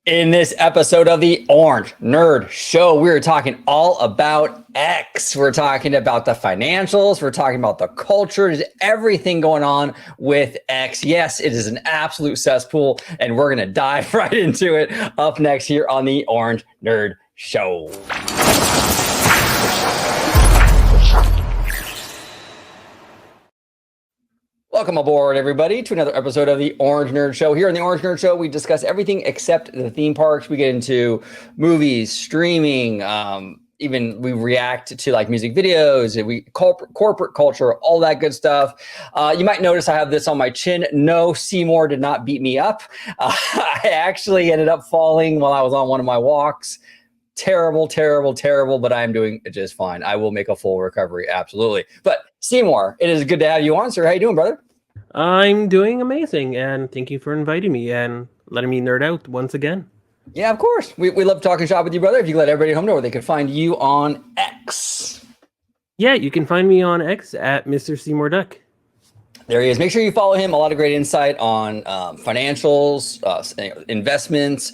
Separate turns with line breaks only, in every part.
In this episode of the Orange Nerd Show, we're talking all about X. We're talking about the financials. We're talking about the culture. There's everything going on with X. Yes, it is an absolute cesspool, and we're going to dive right into it up next here on the Orange Nerd Show. Welcome aboard, everybody, to another episode of the Orange Nerd Show. Here on the Orange Nerd Show, we discuss everything except the theme parks. We get into movies, streaming, even we react to like music videos, and corporate culture, all that good stuff. You might notice I have this on my chin. No, Seymour did not beat me up. I actually ended up falling while I was on one of my walks. Terrible, but I am doing just fine. I will make a full recovery, absolutely. But Seymour, it is good to have you on, sir. How you doing, brother?
I'm doing amazing, and thank you for inviting me and letting me nerd out once again.
Yeah, of course. We love talking shop with you, brother. If you let everybody at home know where they can find you on X.
Yeah, you can find me on X at Mr. Seymour Duck.
There he is. Make sure you follow him. A lot of great insight on financials, investments.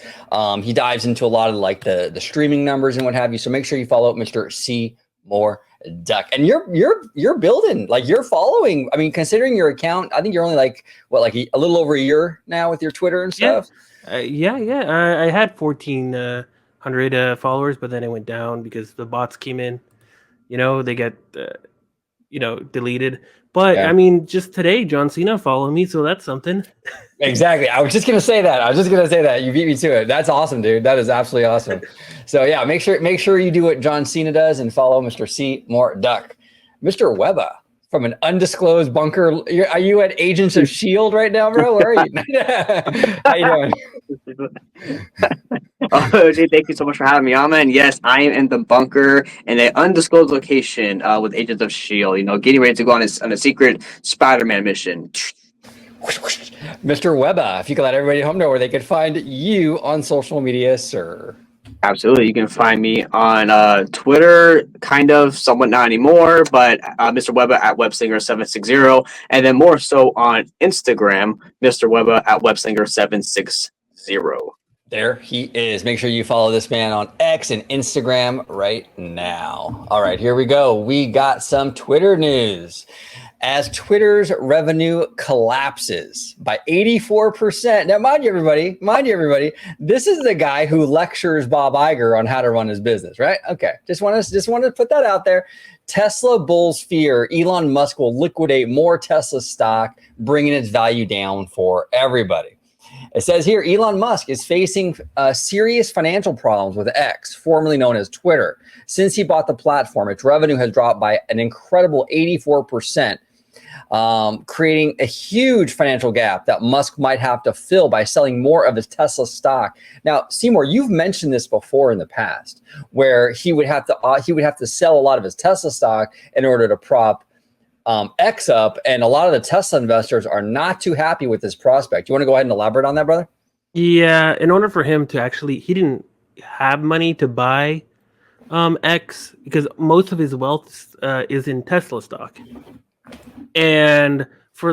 He dives into a lot of like the streaming numbers and what have you. So make sure you follow Mr. Seymour Duck. And you're building, like you're following. I mean, considering your account, I think you're only like a little over a year now with your Twitter and stuff.
Yeah. I had 1,400 followers, but then it went down because the bots came in. They get deleted. But yeah. I mean, just today, John Cena followed me, so that's something.
Exactly. I was just gonna say that. You beat me to it. That's awesome, dude. That is absolutely awesome. So yeah, make sure you do what John Cena does and follow Mr. Seymour Duck. Mr. Webba from an undisclosed bunker. Are you at Agents of S.H.I.E.L.D. right now, bro? Where are you? How you doing?
Oh, Jay, thank you so much for having me on, man. Yes, I am in the bunker in an undisclosed location with Agents of S.H.I.E.L.D., getting ready to go on a secret Spider-Man mission.
Mr. Webba, if you could let everybody at home know where they could find you on social media, sir.
Absolutely. You can find me on Twitter, kind of, somewhat not anymore, but Mr. Webba at Webslinger760, and then more so on Instagram, Mr. Webba at Webslinger760.
There he is. Make sure you follow this man on X and Instagram right now. All right, here we go. We got some Twitter news. As Twitter's revenue collapses by 84%. Now, mind you, everybody, this is the guy who lectures Bob Iger on how to run his business, right? Okay, just want to put that out there. Tesla bulls fear Elon Musk will liquidate more Tesla stock, bringing its value down for everybody. It says here, Elon Musk is facing serious financial problems with X, formerly known as Twitter. Since he bought the platform, its revenue has dropped by an incredible 84%. Creating a huge financial gap that Musk might have to fill by selling more of his Tesla stock. Now, Seymour, you've mentioned this before in the past, where he would have to sell a lot of his Tesla stock in order to prop X up, and a lot of the Tesla investors are not too happy with this prospect. You want to go ahead and elaborate on that, brother?
Yeah, in order for him to he didn't have money to buy X because most of his wealth is in Tesla stock. And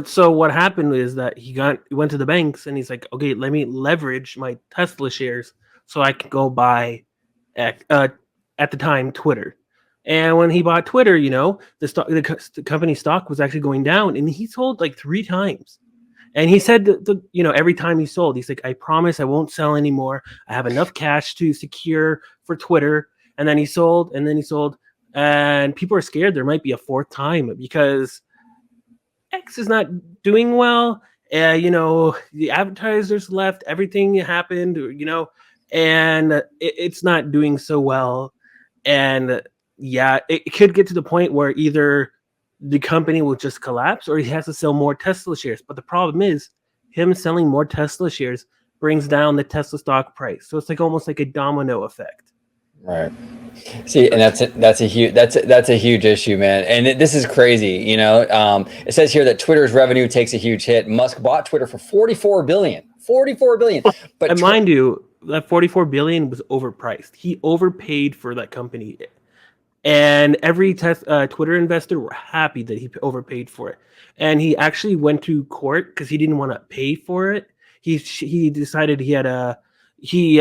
so what happened is that he went to the banks and he's like, okay, let me leverage my Tesla shares so I can go buy at the time Twitter. And when he bought Twitter, the company stock was actually going down, and he sold like 3 times. And he said that every time he sold, he's like, I promise I won't sell anymore. I have enough cash to secure for Twitter. And then he sold, and people are scared there might be a 4th time because X is not doing well. The advertisers left, everything happened, and it's not doing so well. And yeah, it could get to the point where either the company will just collapse or he has to sell more Tesla shares. But the problem is him selling more Tesla shares brings down the Tesla stock price. So it's like almost like a domino effect.
Right. See, and that's a huge issue, man. And this is crazy. It says here that Twitter's revenue takes a huge hit. Musk bought Twitter for $44 billion. But
and mind you, that $44 billion was overpriced. He overpaid for that company. And every Twitter investor were happy that he overpaid for it. And he actually went to court because he didn't want to pay for it. He decided he had he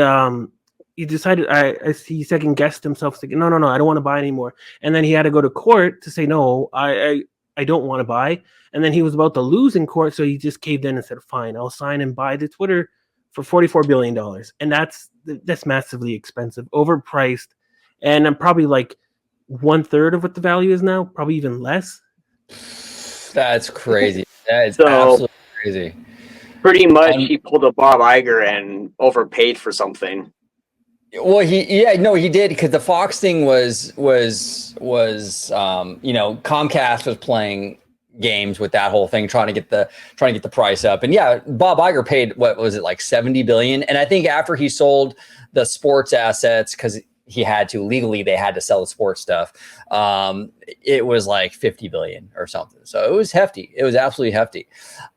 decided he second guessed himself, thinking, no, I don't want to buy anymore. And then he had to go to court to say no, I don't want to buy. And then he was about to lose in court, so he just caved in and said, fine, I'll sign and buy the Twitter for $44 billion. And that's massively expensive, overpriced, and I'm probably like 1/3 of what the value is now, probably even less.
That's crazy. That is
So,
absolutely crazy.
Pretty much, he pulled a Bob Iger and overpaid for something.
Well, he did, because the Fox thing was Comcast was playing games with that whole thing, trying to get the price up. And yeah, Bob Iger paid, what was it, like 70 billion? And I think after he sold the sports assets, because he had to legally, they had to sell the sports stuff. It was like 50 billion or something. So it was hefty. It was absolutely hefty.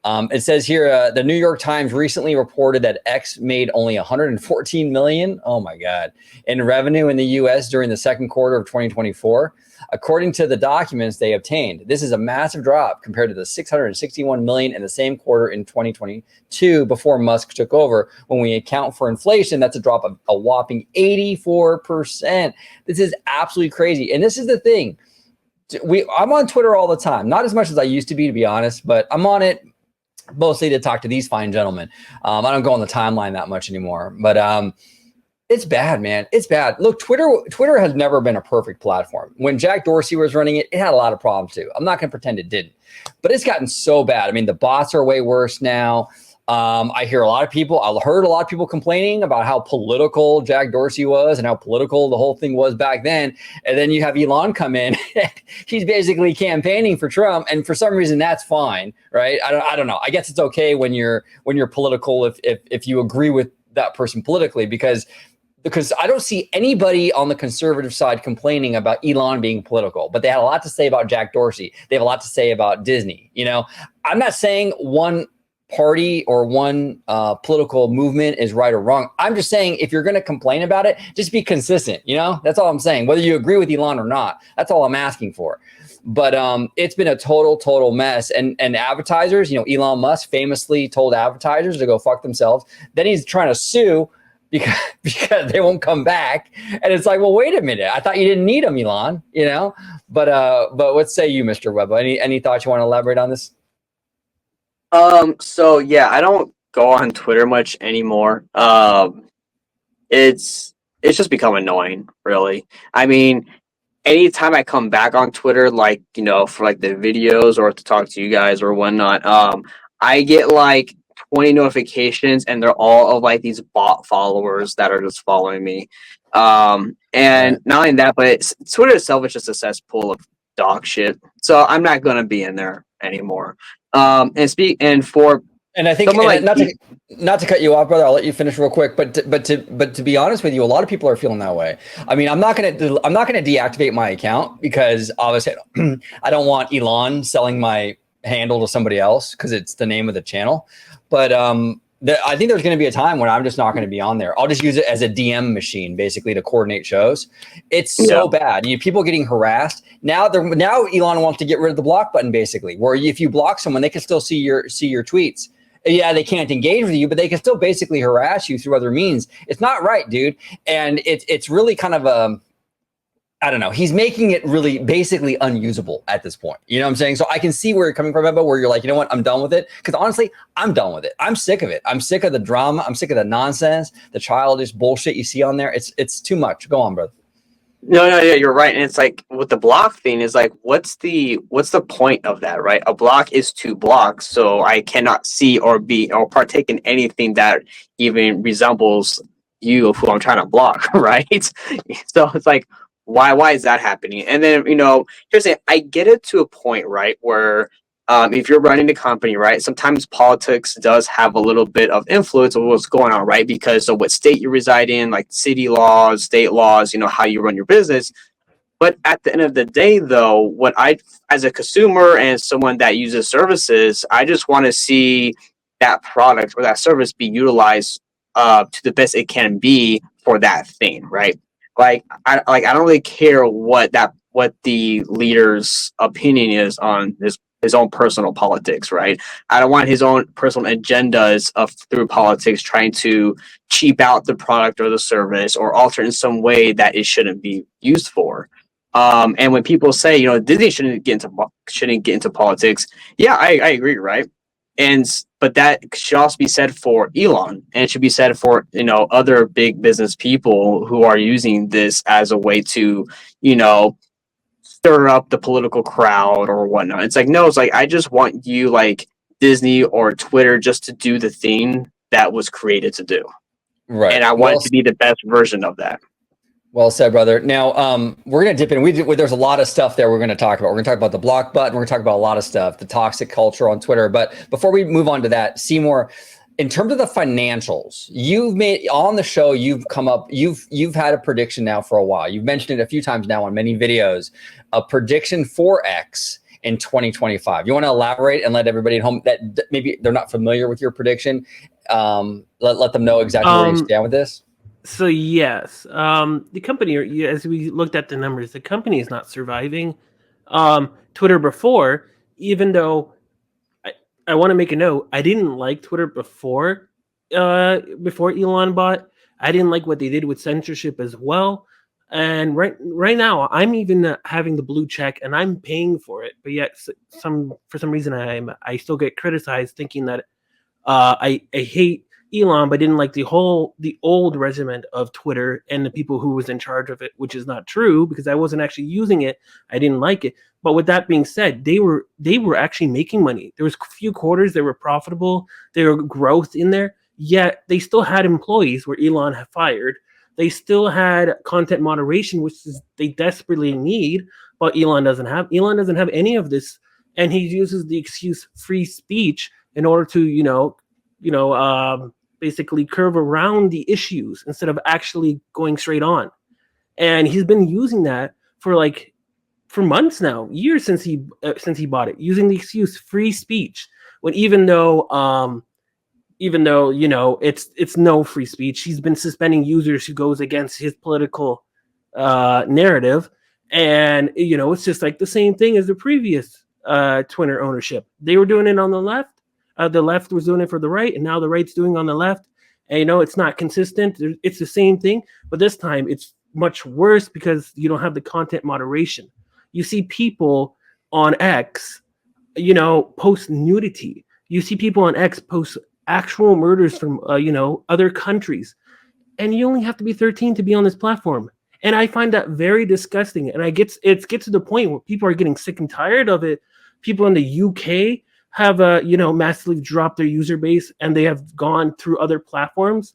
It says here, the New York Times recently reported that X made only 114 million. Oh my God. In revenue in the US during the second quarter of 2024. According to the documents they obtained, this is a massive drop compared to the 661 million in the same quarter in 2022 before Musk took over. When we account for inflation, that's a drop of a whopping 84%. This is absolutely crazy. And this is the thing. I'm on Twitter all the time, not as much as I used to be honest, but I'm on it mostly to talk to these fine gentlemen. I don't go on the timeline that much anymore, but it's bad, man. It's bad. Look, Twitter has never been a perfect platform. When Jack Dorsey was running it, it had a lot of problems too. I'm not going to pretend it didn't, but it's gotten so bad. I mean, the bots are way worse now. I heard a lot of people complaining about how political Jack Dorsey was and how political the whole thing was back then. And then you have Elon come in. He's basically campaigning for Trump, and for some reason that's fine, right? I don't know. I guess it's okay when you're political if you agree with that person politically, because I don't see anybody on the conservative side complaining about Elon being political, but they had a lot to say about Jack Dorsey. They have a lot to say about Disney. I'm not saying one party or one political movement is right or wrong. I'm just saying, if you're going to complain about it, just be consistent. That's all I'm saying. Whether you agree with Elon or not, that's all I'm asking for. But it's been a total mess. And advertisers, Elon Musk famously told advertisers to go fuck themselves. Then he's trying to sue because they won't come back. And it's like, well, wait a minute. I thought you didn't need them, Elon, But what say you, Mr. Webb? Any thoughts you want to elaborate on this?
So yeah, I don't go on Twitter much anymore. It's just become annoying, really. I mean, anytime I come back on Twitter, like, for like the videos or to talk to you guys or whatnot, I get like 20 notifications, and they're all of like these bot followers that are just following me. And
Right.
not only that, but Twitter itself is just a cesspool of dog shit. So I'm not gonna be in there anymore. And
I think,
like,
not to cut you off, brother, I'll let you finish real quick. But to be honest with you, a lot of people are feeling that way. I mean, I'm not gonna deactivate my account, because obviously I don't want Elon selling my handle to somebody else, because it's the name of the channel. But I think there's going to be a time when I'm just not going to be on there. I'll just use it as a DM machine, basically, to coordinate shows. It's so bad. People getting harassed now. Elon wants to get rid of the block button, basically, where if you block someone, they can still see your tweets. Yeah, they can't engage with you, but they can still basically harass you through other means. It's not right, dude. And it's really kind of I don't know. He's making it really basically unusable at this point. You know what I'm saying? So I can see where you're coming from, Ebba, where you're like, you know what? I'm done with it. Because honestly, I'm done with it. I'm sick of it. I'm sick of the drama. I'm sick of the nonsense, the childish bullshit you see on there. It's too much. Go on, brother.
No, yeah, you're right. And it's like, with the block thing, is like, what's the point of that, right? A block is 2 blocks, so I cannot see or partake in anything that even resembles you, who I'm trying to block, right? So it's like, why is that happening? And then, here's the thing, I get it to a point, right, where if you're running the company, right, sometimes politics does have a little bit of influence of what's going on, right? Because of what state you reside in, like city laws, state laws, how you run your business. But at the end of the day, though, what as a consumer and someone that uses services, I just want to see that product or that service be utilized to the best it can be for that thing, right? I don't really care what the leader's opinion is on this his own personal politics, right? I don't want his own personal agendas of through politics trying to cheap out the product or the service or alter in some way that it shouldn't be used for. And when people say, Disney shouldn't get into politics, yeah, I agree, right? And but that should also be said for Elon, and it should be said for other big business people who are using this as a way to stir up the political crowd or whatnot. It's like, no, it's like, I just want you, like Disney or Twitter, just to do the thing that was created to do.
Right.
And I want it to be the best version of that.
Well said, brother. Now, we're going to dip in. There's a lot of stuff there we're going to talk about. We're going to talk about the block button. We're going to talk about a lot of stuff, the toxic culture on Twitter. But before we move on to that, Seymour, in terms of the financials, you've made on the show, you've had a prediction now for a while. You've mentioned it a few times now on many videos, a prediction for X in 2025. You want to elaborate and let everybody at home that maybe they're not familiar with your prediction, let them know exactly where you stand with this?
So yes, the company, as we looked at the numbers, the company is not surviving. Twitter before, even though I want to make a note, I didn't like Twitter before Elon bought. I didn't like what they did with censorship as well. And right now, I'm even having the blue check, and I'm paying for it. But yet, for some reason, I still get criticized, thinking that I hate Elon, but didn't like the old regiment of Twitter and the people who was in charge of it, which is not true because I wasn't actually using it. I didn't like it. But with that being said, they were actually making money. There was a few quarters that were profitable. There were growth in there. Yet they still had employees where Elon had fired. They still had content moderation, which they desperately need, but Elon doesn't have. Elon doesn't have any of this, and he uses the excuse free speech in order to basically curve around the issues instead of actually going straight on. And he's been using that for months now, years since he bought it, using the excuse free speech, when even though it's no free speech, he's been suspending users who goes against his political narrative. And it's just like the same thing as the previous Twitter ownership. They were doing it on the left. The left was doing it for the right, and now the right's doing on the left. And it's not consistent. It's the same thing, but this time it's much worse because you don't have the content moderation. You see people on X, post nudity. You see people on X post actual murders from other countries, and you only have to be 13 to be on this platform. And I find that very disgusting. And it gets to the point where people are getting sick and tired of it. People in the UK have massively dropped their user base, and they have gone through other platforms.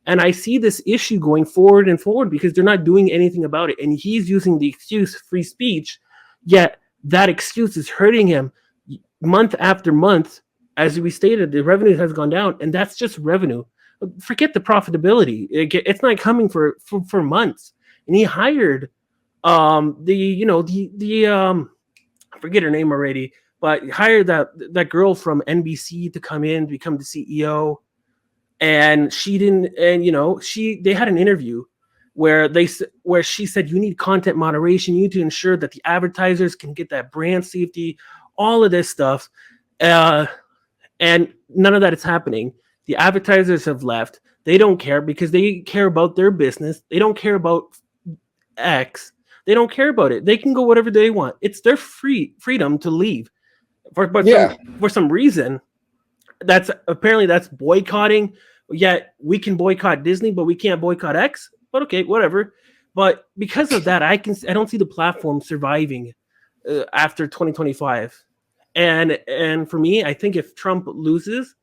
And I see this issue going forward and forward because they're not doing anything about it. And he's using the excuse free speech, yet that excuse is hurting him month after month. As we stated, the revenue has gone down, and that's just revenue. Forget the profitability; it's not coming for months. And he hired I forget her name already, but hired that girl from NBC to come in to become the CEO, and she didn't. And they had an interview where she said, you need content moderation, you need to ensure that the advertisers can get that brand safety, all of this stuff. And none of that is happening. The advertisers have left. They don't care because they care about their business. They don't care about X. They don't care about it. They can go whatever they want. It's their freedom to leave. For some reason, that's boycotting. Yet we can boycott Disney, but we can't boycott X. But okay, whatever. But because of that, I don't see the platform surviving after 2025. And for me, I think if Trump loses,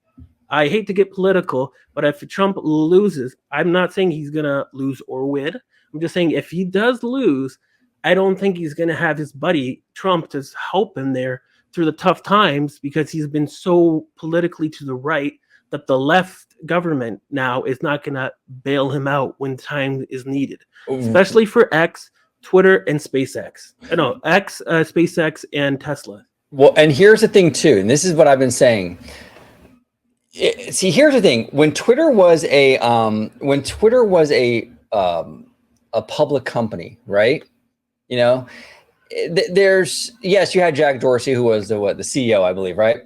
I hate to get political, but if Trump loses, I'm not saying he's going to lose or win. I'm just saying if he does lose, I don't think he's going to have his buddy Trump to help him there through the tough times, because he's been so politically to the right that the left government now is not going to bail him out when time is needed, especially for X, Twitter, and SpaceX. SpaceX and Tesla.
Well, and here's the thing too, and this is what I've been saying. Here's the thing: when Twitter was a public company, right? there's yes, you had Jack Dorsey, who was the CEO, I believe, right?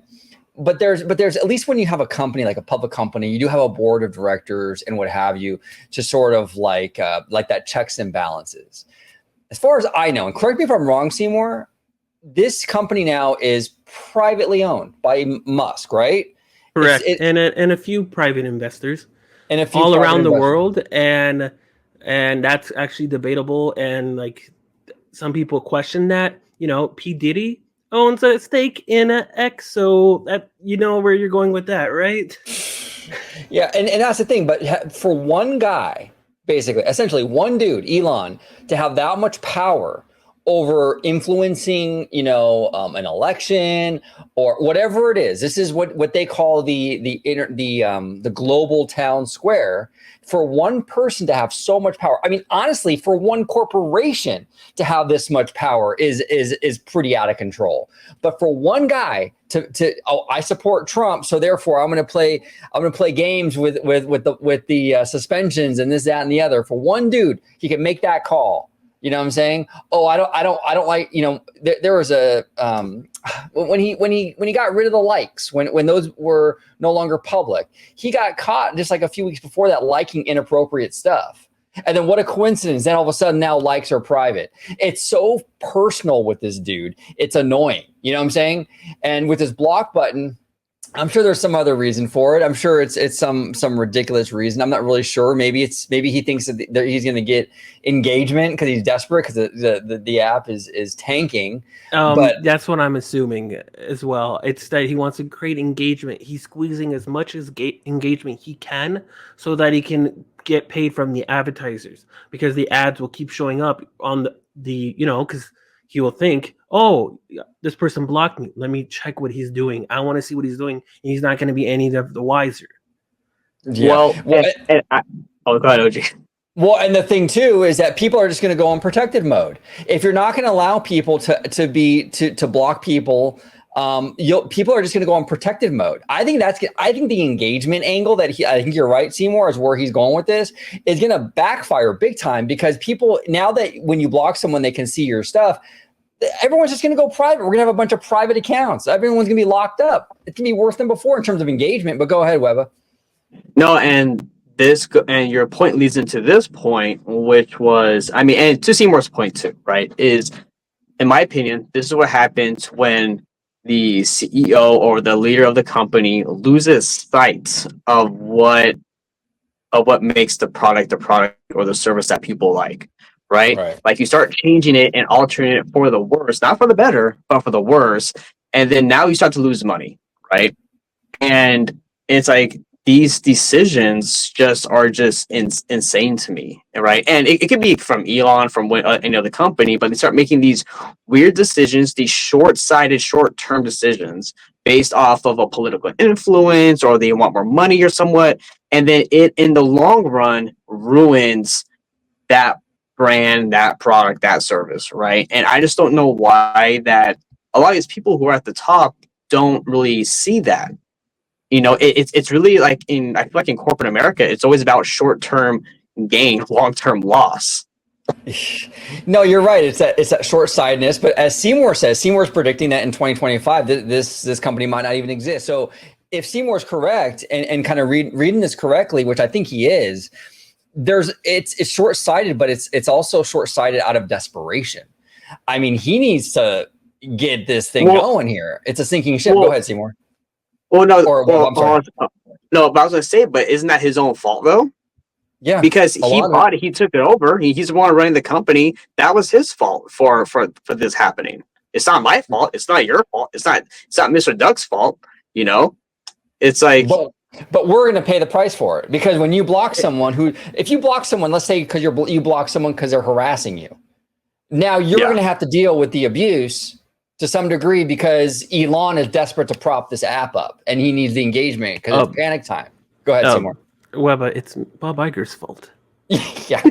But there's at least when you have a company like a public company, you do have a board of directors and what have you to sort of like that checks and balances. As far as I know, and correct me if I'm wrong, Seymour, this company now is privately owned by Musk, right?
Correct, and a few private investors,
and a few
all around the
investors.
world, and that's actually debatable. And like some people question that, P Diddy owns a stake in X, so that where you're going with that, right?
Yeah, and that's the thing. But for one guy, basically, essentially one dude, Elon, to have that much power over influencing, an election or whatever it is. This is what they call the global town square. For one person to have so much power, I mean, honestly, for one corporation to have this much power is pretty out of control. But for one guy to I support Trump, so therefore I'm going to play games with the suspensions and this, that, and the other. For one dude, he can make that call. You know what I'm saying? Oh, I don't like, there was a when he got rid of the likes, when those were no longer public, he got caught just like a few weeks before that liking inappropriate stuff. And then what a coincidence. Then all of a sudden now likes are private. It's so personal with this dude. It's annoying. You know what I'm saying? And with his block button, I'm sure there's some other reason for it. I'm sure it's some ridiculous reason. I'm not really sure. Maybe he thinks that he's going to get engagement because he's desperate because the app is tanking. But
that's what I'm assuming as well. It's that he wants to create engagement. He's squeezing as much as engagement he can so that he can get paid from the advertisers, because the ads will keep showing up on the because he will think, oh, this person blocked me. Let me check what he's doing. I want to see what he's doing. And he's not going to be any of the wiser.
Yeah. Go ahead, OG.
Well, and the thing too is that people are just going to go on protected mode. If you're not going to allow people to block people, people are just going to go on protected mode. I think the engagement angle I think you're right, Seymour, is where he's going with this, is going to backfire big time, because people, now that when you block someone, they can see your stuff. Everyone's just going to go private. We're going to have a bunch of private accounts. Everyone's going to be locked up. It's going to be worse than before in terms of engagement. But go ahead, Webba.
No, and your point leads into this point, which was, and to Seymour's point too, right? Is, in my opinion, this is what happens when the CEO or the leader of the company loses sight of what makes the product or the service that people like. Right? Like, you start changing it and altering it for the worse, not for the better, but for the worse. And then now you start to lose money, right? And it's like, these decisions are just insane to me, right? And it could be from Elon, from the company, but they start making these weird decisions, these short-sighted, short-term decisions based off of a political influence, or they want more money or somewhat. And then it, in the long run, ruins that brand, that product, that service, right? And I just don't know why that a lot of these people who are at the top don't really see that. It's really like I feel like in corporate America, it's always about short-term gain, long-term loss.
No, you're right. It's that short-sightedness. But as Seymour's predicting that in 2025, this company might not even exist. So if Seymour's correct and kind of reading this correctly, which I think he is, it's short-sighted, but it's also short-sighted out of desperation. I mean, he needs to get this thing going here. It's a sinking ship. Go ahead, Seymour.
Well, no,
I'm sorry.
No, but I was going to say, but isn't that his own fault though?
Yeah,
because he bought it, he took it over. He's the one running the company. That was his fault for this happening. It's not my fault. It's not your fault. It's not Mr. Duck's fault. It's like.
But we're going to pay the price for it, because when you block someone if you block someone, let's say because you block someone because they're harassing you, now you're going to have to deal with the abuse to some degree, because Elon is desperate to prop this app up and he needs the engagement because it's panic time. Go ahead, Seymour.
Webba, it's Bob Iger's fault.
Yeah.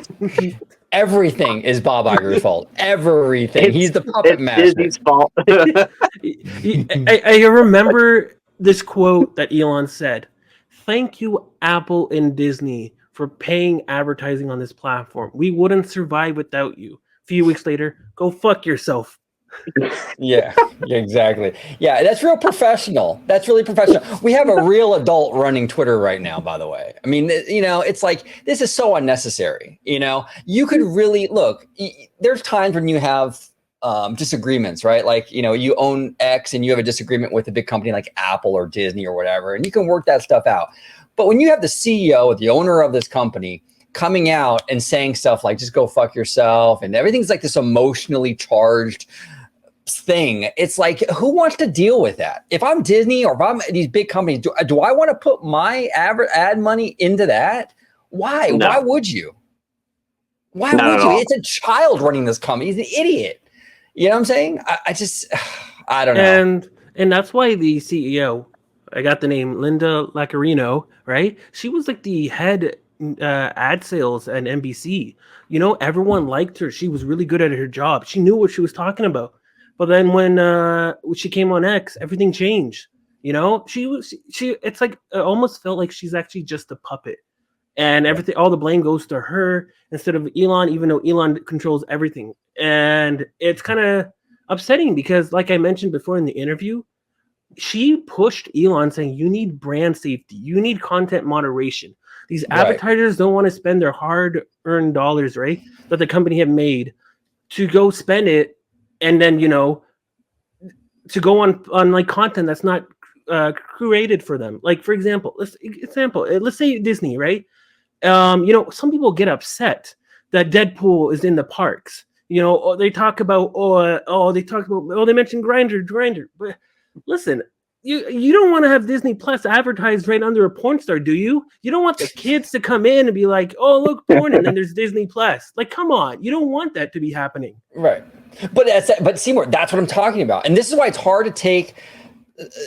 Everything is Bob Iger's fault. Everything. He's the puppet master. It's
Disney's fault.
I remember this quote that Elon said. Thank you, Apple and Disney, for paying advertising on this platform. We wouldn't survive without you. A few weeks later, go fuck yourself,
Yeah, exactly. Yeah, that's real professional. That's really professional. We have a real adult running Twitter right now, by the way. I mean, it's like this is so unnecessary. You could really look. There's times when you have disagreements, right? Like, you own X and you have a disagreement with a big company like Apple or Disney or whatever, and you can work that stuff out. But when you have the CEO, the owner of this company, coming out and saying stuff like "just go fuck yourself" and everything's like this emotionally charged thing, it's like, who wants to deal with that? If I'm Disney or if I'm these big companies, do I want to put my ad money into that? Why?
No.
Why would you? Why
Not
would
at
you?
all.
It's a child running this company. He's an idiot. You know what I'm saying? I just, I don't know.
And that's why the CEO, I got the name Linda Lacarino, right? She was like the head ad sales at NBC. Everyone liked her. She was really good at her job. She knew what she was talking about. But then when she came on X, everything changed. She. It's like it almost felt like she's actually just a puppet, and everything, all the blame goes to her instead of Elon, even though Elon controls everything. And it's kind of upsetting because, like I mentioned before in the interview, she pushed Elon saying, you need brand safety, you need content moderation. These advertisers don't want to spend their hard-earned dollars, right, that the company have made, to go spend it, and then to go on like content that's not created for them. Like, for example, let's say Disney, right? Some people get upset that Deadpool is in the parks. They talk about they mentioned Grinder. But listen, you don't want to have Disney Plus advertised right under a porn star, do you? You don't want the kids to come in and be like, oh, look, porn, and then there's Disney Plus. Like, come on, you don't want that to be happening.
Right. But Seymour, that's what I'm talking about. And this is why it's hard to take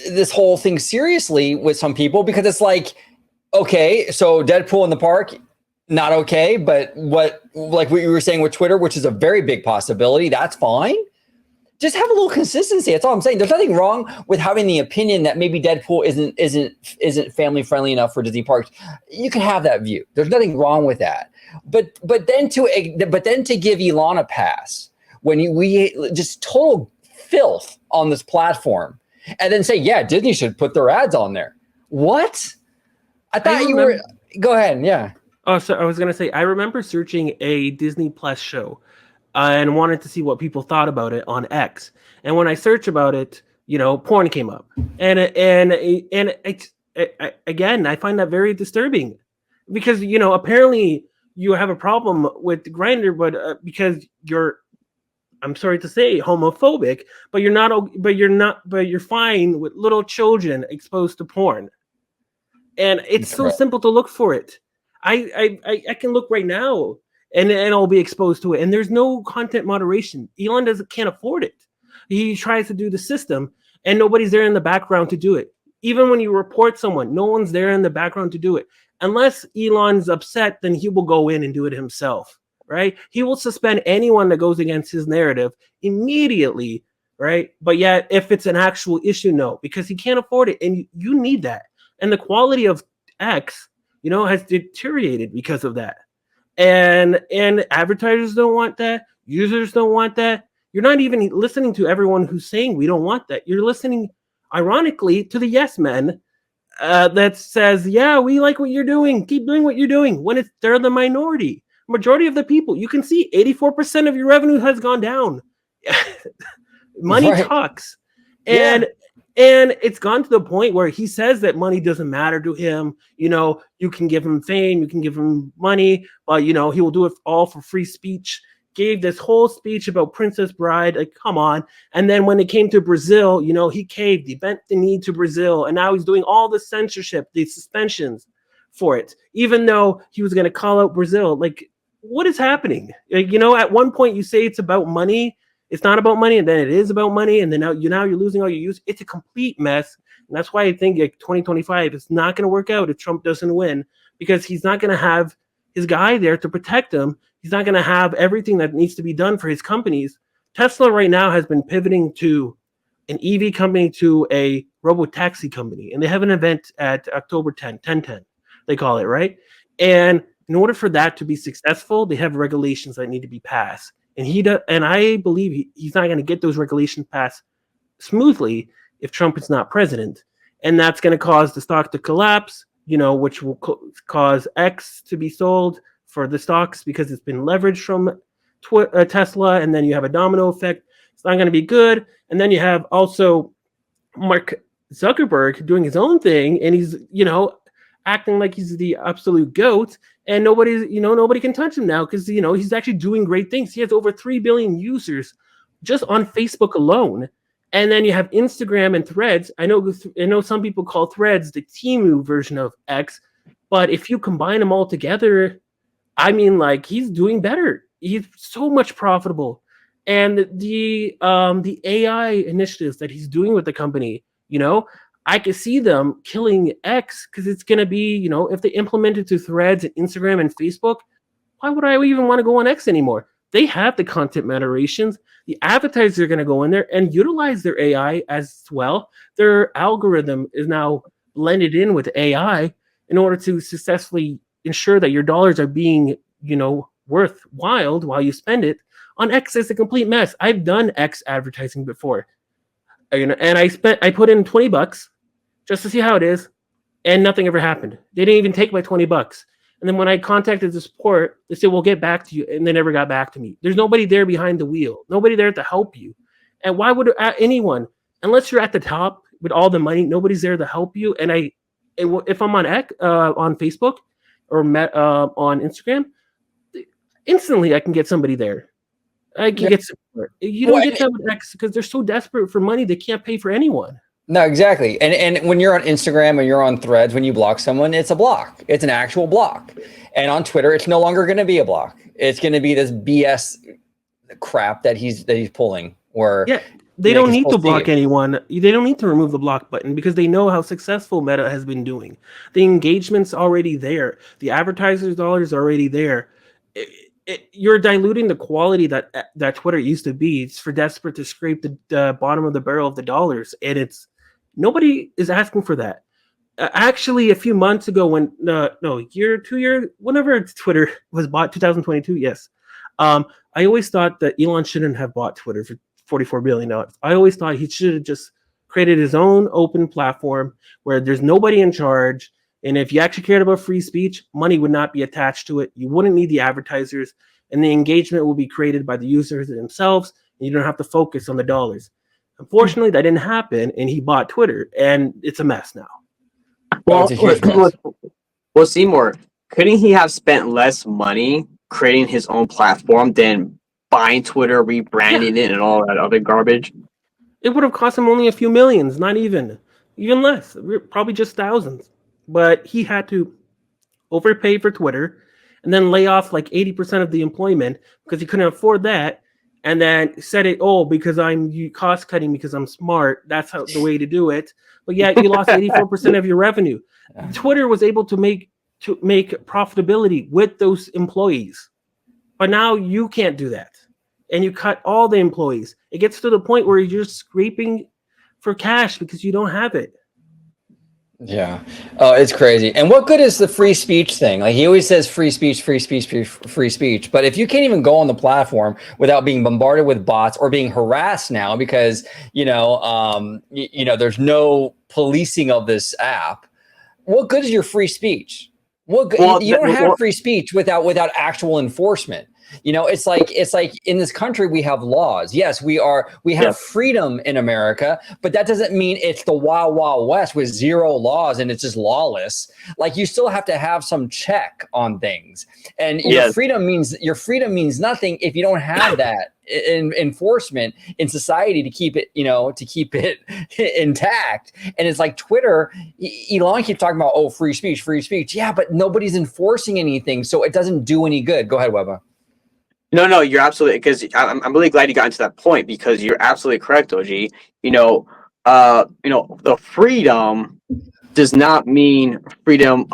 this whole thing seriously with some people, because it's like, okay, so Deadpool in the park, not okay, but like what you were saying with Twitter, which is a very big possibility, that's fine. Just have a little consistency. That's all I'm saying. There's nothing wrong with having the opinion that maybe Deadpool isn't family friendly enough for Disney parks. You can have that view. There's nothing wrong with that. But then to give Elon a pass when we just total filth on this platform, and then say, yeah, Disney should put their ads on there. What? I thought you were. Go ahead. Yeah.
Oh, so I was gonna say, I remember searching a Disney Plus show and wanted to see what people thought about it on X. And when I searched about it, porn came up, and again, I find that very disturbing, because apparently you have a problem with Grindr, but because you're, I'm sorry to say, homophobic, but you're fine with little children exposed to porn. And it's so simple to look for it. I can look right now and I'll be exposed to it. And there's no content moderation. Elon can't afford it. He tries to do the system and nobody's there in the background to do it. Even when you report someone, no one's there in the background to do it. Unless Elon's upset, then he will go in and do it himself, right? He will suspend anyone that goes against his narrative immediately, right? But yet, if it's an actual issue, no, because he can't afford it. And you need that. And the quality of X, has deteriorated because of that. And advertisers don't want that. Users don't want that. You're not even listening to everyone who's saying we don't want that. You're listening, ironically, to the yes men that says, yeah, we like what you're doing. Keep doing what you're doing, when they're the minority. Majority of the people. You can see 84% of your revenue has gone down. Money talks. And it's gone to the point where he says that money doesn't matter to him. You can give him fame, you can give him money, but he will do it all for free speech. Gave this whole speech about Princess Bride. Like, come on. And then when it came to Brazil, he caved, he bent the knee to Brazil, and now he's doing all the censorship, the suspensions for it, even though he was going to call out Brazil. Like, what is happening? Like, at one point you say it's about money. It's not about money, and then it is about money, and then now you're losing all your use. It's a complete mess, and that's why I think 2025 is not going to work out if Trump doesn't win, because he's not going to have his guy there to protect him. He's not going to have everything that needs to be done for his companies. Tesla right now has been pivoting to an EV company to a robo-taxi company, and they have an event at October 10/10, they call it, right? And in order for that to be successful, they have regulations that need to be passed. and I believe he's not going to get those regulations passed smoothly if Trump is not president, and that's going to cause the stock to collapse. Which will cause X to be sold for the stocks because it's been leveraged from Tesla, and then you have a domino effect. It's not going to be good, and then you have also Mark Zuckerberg doing his own thing, and he's acting like he's the absolute goat, and nobody can touch him now because he's actually doing great things. He has over 3 billion users just on Facebook alone, and then you have Instagram and Threads. I know some people call Threads the Temu version of X, but if you combine them all together, I mean, like, he's doing better. He's so much profitable, and the AI initiatives that he's doing with the company, I could see them killing X because it's gonna be, if they implement it to Threads and Instagram and Facebook, why would I even want to go on X anymore? They have the content moderations. The advertisers are gonna go in there and utilize their AI as well. Their algorithm is now blended in with AI in order to successfully ensure that your dollars are being, worthwhile while you spend it. On X, it's a complete mess. I've done X advertising before, and I put in $20 just to see how it is, and nothing ever happened. They didn't even take my $20. And then when I contacted the support, they said, "We'll get back to you," and they never got back to me. There's nobody there behind the wheel, nobody there to help you. And why would anyone, unless you're at the top with all the money, nobody's there to help you. And if I'm on on Facebook or on Instagram, instantly I can get somebody there. I can get support. You don't get that with X because they're so desperate for money they can't pay for anyone.
No, exactly. And when you're on Instagram and you're on Threads, when you block someone, it's a block. It's an actual block. And on Twitter, it's no longer going to be a block. It's going to be this BS crap that he's pulling. Where
they don't need to block anyone. They don't need to remove the block button because they know how successful Meta has been doing. The engagement's already there. The advertisers' dollars are already there. You're diluting the quality that Twitter used to be. It's for desperate to scrape the bottom of the barrel of the dollars, and nobody is asking for that. Actually, a few months ago, when whenever Twitter was bought, 2022, yes. I always thought that Elon shouldn't have bought Twitter for $44 billion. I always thought he should have just created his own open platform where there's nobody in charge. And if you actually cared about free speech, money would not be attached to it. You wouldn't need the advertisers, and the engagement will be created by the users themselves, and you don't have to focus on the dollars. Unfortunately, that didn't happen, and he bought Twitter, and it's a mess now.
Well, Seymour, couldn't he have spent less money creating his own platform than buying Twitter, rebranding it, and all that other garbage?
It would have cost him only a few millions, not even less, probably just thousands. But he had to overpay for Twitter and then lay off like 80% of the employment because he couldn't afford that. And then said because I'm cost cutting because I'm smart. That's the way to do it. But yeah, you lost 84% of your revenue. Twitter was able to make profitability with those employees. But now you can't do that. And you cut all the employees. It gets to the point where you're scraping for cash because you don't have it.
Yeah. Oh, it's crazy. And what good is the free speech thing? Like, he always says free speech, free speech, free speech. But if you can't even go on the platform without being bombarded with bots or being harassed now because, there's no policing of this app, what good is your free speach? You don't have free speech without actual enforcement. It's like in this country we have laws. Yes, we have freedom in America, but that doesn't mean it's the wild, wild west with zero laws and it's just lawless. Like, you still have to have some check on things. And your freedom means nothing if you don't have that enforcement in society to keep it intact. And it's like Twitter, Elon keeps talking about free speech. Yeah, but nobody's enforcing anything, so it doesn't do any good. Go ahead, Webba.
No, you're absolutely, because I'm really glad you got into that point, because you're absolutely correct, OG. The freedom does not mean freedom.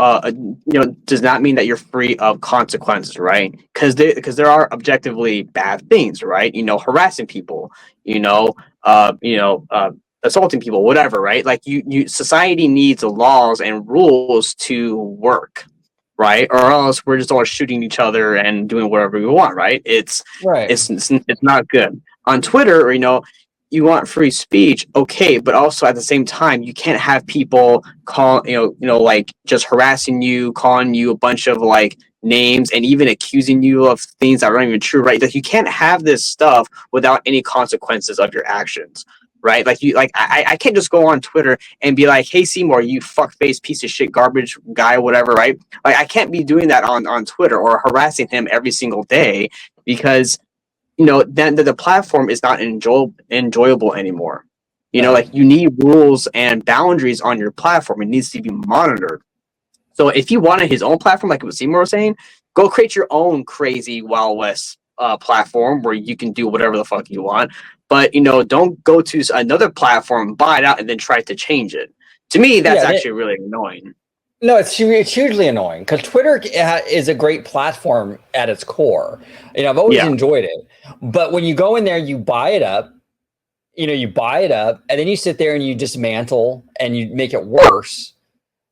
Does not mean that you're free of consequences, right? Because there are objectively bad things, right? Harassing people, assaulting people, whatever, right? Like, society needs laws and rules to work. right? Or else we're just all shooting each other and doing whatever we want, right?
Right.
It's not good. On Twitter, you want free speech, okay, but also at the same time, you can't have people like just harassing you, calling you a bunch of like names, and even accusing you of things that aren't even true, right? Like you can't have this stuff without any consequences of your actions, right? I can't just go on Twitter and be like, hey Seymour, you fuckface piece of shit garbage guy, whatever, right? Like I can't be doing that on Twitter or harassing him every single day because then the platform is not enjoyable anymore.
Right.
Like you need rules and boundaries on your platform. It needs to be monitored. So if he wanted his own platform, like what Seymour was saying, go create your own crazy Wild West platform where you can do whatever the fuck you want. But don't go to another platform, buy it out, and then try to change it. To me, that's
Yeah.
actually really annoying.
No, it's hugely annoying because Twitter is a great platform at its core. I've always
Yeah.
enjoyed it, but when you go in there, you buy it up. You buy it up, and then you sit there and you dismantle and you make it worse.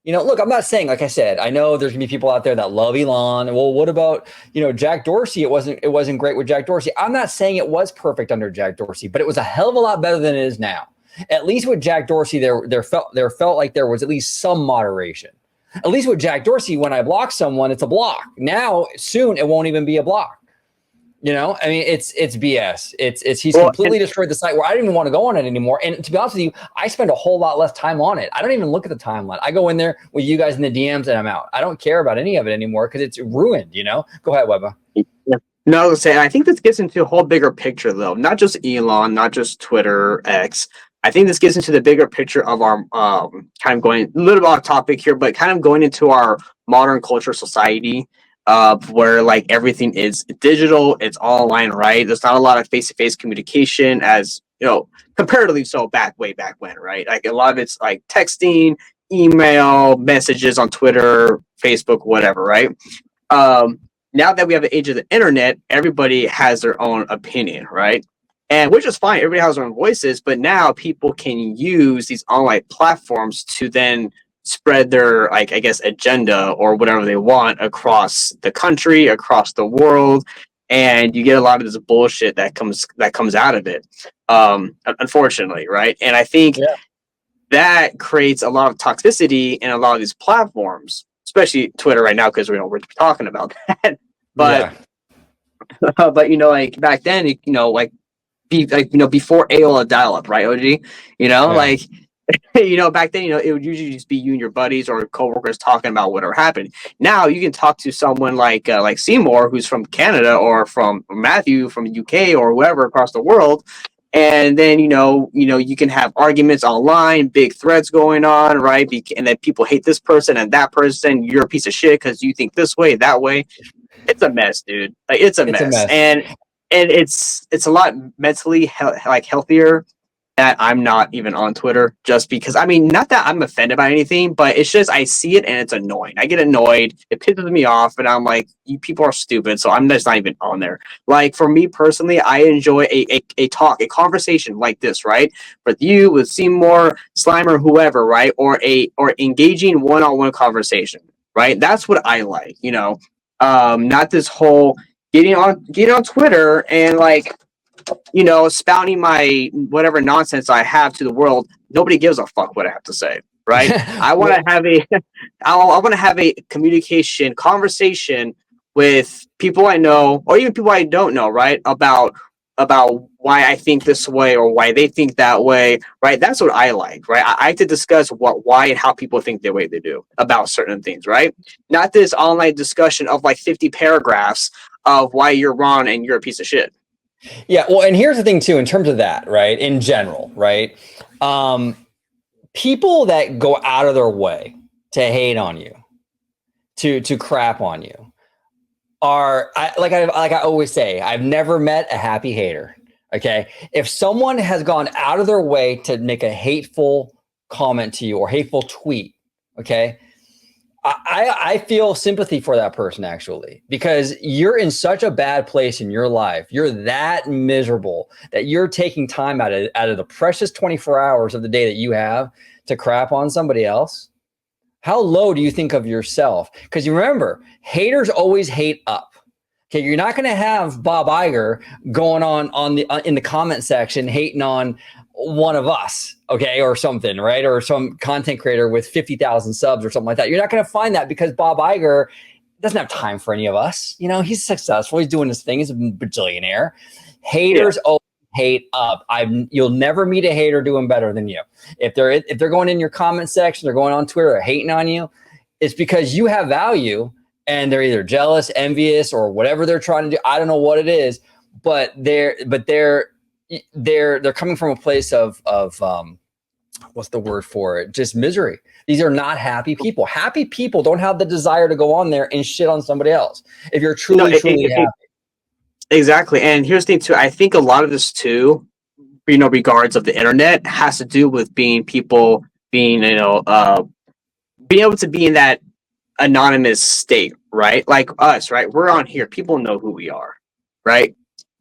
Look, I'm not saying, like I said, I know there's gonna be people out there that love Elon. Well, what about Jack Dorsey? It wasn't great with Jack Dorsey. I'm not saying it was perfect under Jack Dorsey, but it was a hell of a lot better than it is now. At least with Jack Dorsey, there felt like there was at least some moderation. At least with Jack Dorsey, when I block someone, it's a block. Now, soon it won't even be a block. I mean, it's BS. He's completely destroyed the site where I don't even want to go on it anymore. And to be honest with you, I spend a whole lot less time on it. I don't even look at the timeline. I go in there with you guys in the DMs and I'm out. I don't care about any of it anymore because it's ruined. Go ahead, Webba.
Yeah. No, I was saying, I think this gets into a whole bigger picture, though. Not just Elon, not just Twitter, X. I think this gets into the bigger picture of our kind of going a little bit off topic here, but kind of going into our modern culture society, where like everything is digital, it's all online, right? There's not a lot of face-to-face communication, as comparatively so way back when, right? Like a lot of it's like texting, email, messages on Twitter, Facebook, whatever, right? Now that we have the age of the internet, everybody has their own opinion, right? And which is fine. Everybody has their own voices, but now people can use these online platforms to then spread their, like, I guess, agenda or whatever they want across the country, across the world, and you get a lot of this bullshit that comes out of it. Unfortunately, right? And I think that creates a lot of toxicity in a lot of these platforms, especially Twitter right now, because we're talking about that. But but like back then, before AOL dial-up, right, OG? Like back then, it would usually just be you and your buddies or coworkers talking about whatever happened. Now you can talk to someone like Seymour, who's from Canada, or from Matthew from the UK, or whoever across the world, and then you can have arguments online, big threads going on, right? And then people hate this person and that person. You're a piece of shit because you think this way, that way. It's a mess, dude. Like it's a mess. And it's a lot mentally healthier that I'm not even on Twitter, just because, I mean, not that I'm offended by anything, but it's just I see it and it's annoying. I get annoyed. It pisses me off, and I'm like, you people are stupid, so I'm just not even on there. Like for me personally, I enjoy a conversation like this, right? With you, with Seymour, Slimer, whoever, right? Or engaging one-on-one conversation, right? That's what I like, not this whole getting on Twitter and like spouting my whatever nonsense I have to the world. Nobody gives a fuck what I have to say, right? I want to have I want to have a conversation with people I know, or even people I don't know, right? About why I think this way or why they think that way, right? That's what I like, right? I like to discuss why and how people think the way they do about certain things, right? Not this online discussion of like 50 paragraphs of why you're wrong and you're a piece of shit.
Yeah, well, and here's the thing too, in terms of that, right? In general, right? People that go out of their way to hate on you, to crap on you, like I always say, I've never met a happy hater. Okay, if someone has gone out of their way to make a hateful comment to you or hateful tweet, okay, I feel sympathy for that person, actually, because you're in such a bad place in your life. You're that miserable that you're taking time out of the precious 24 hours of the day that you have to crap on somebody else. How low do you think of yourself? Because you remember, haters always hate up. Okay, you're not going to have Bob Iger going on the in the comment section hating on one of us, okay, or something, right? Or some content creator with 50,000 subs or something like that. You're not going to find that because Bob Iger doesn't have time for any of us. You know, he's successful. He's doing his thing. He's a bajillionaire. Haters always hate up. You'll never meet a hater doing better than you. If they're going in your comment section, they're going on Twitter or hating on you, it's because you have value. And they're either jealous, envious, or whatever they're trying to do. I don't know what it is, but they're coming from a place of what's the word for it? Just misery. These are not happy people. Happy people don't have the desire to go on there and shit on somebody else. If you're truly happy.
Exactly. And here's the thing too. I think a lot of this too, regards of the internet has to do with being able to be in that anonymous state, right? Like us, right? We're on here. People know who we are, right?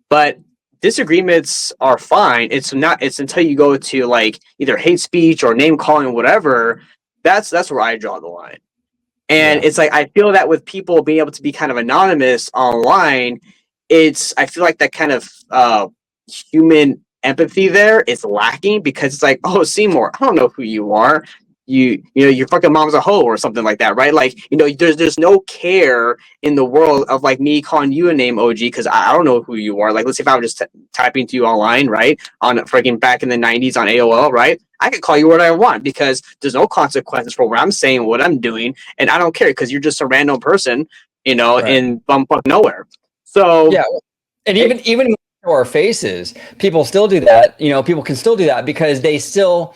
But disagreements are fine. It's until you go to like either hate speech or name calling, whatever. That's where I draw the line. And it's like I feel that with people being able to be kind of anonymous online, I feel like that kind of human empathy there is lacking because it's like, oh, Seymour, I don't know who you are. Your fucking mom's a hoe or something like that, right? Like, there's no care in the world of like me calling you a name OG because I don't know who you are. Like, let's say if I was just typing to you online, right, on freaking back in the 90s on AOL, right? I could call you what I want because there's no consequences for what I'm saying, what I'm doing, and I don't care because you're just a random person, in bumfuck nowhere. So
yeah, and even to our faces, people still do that. People can still do that because they still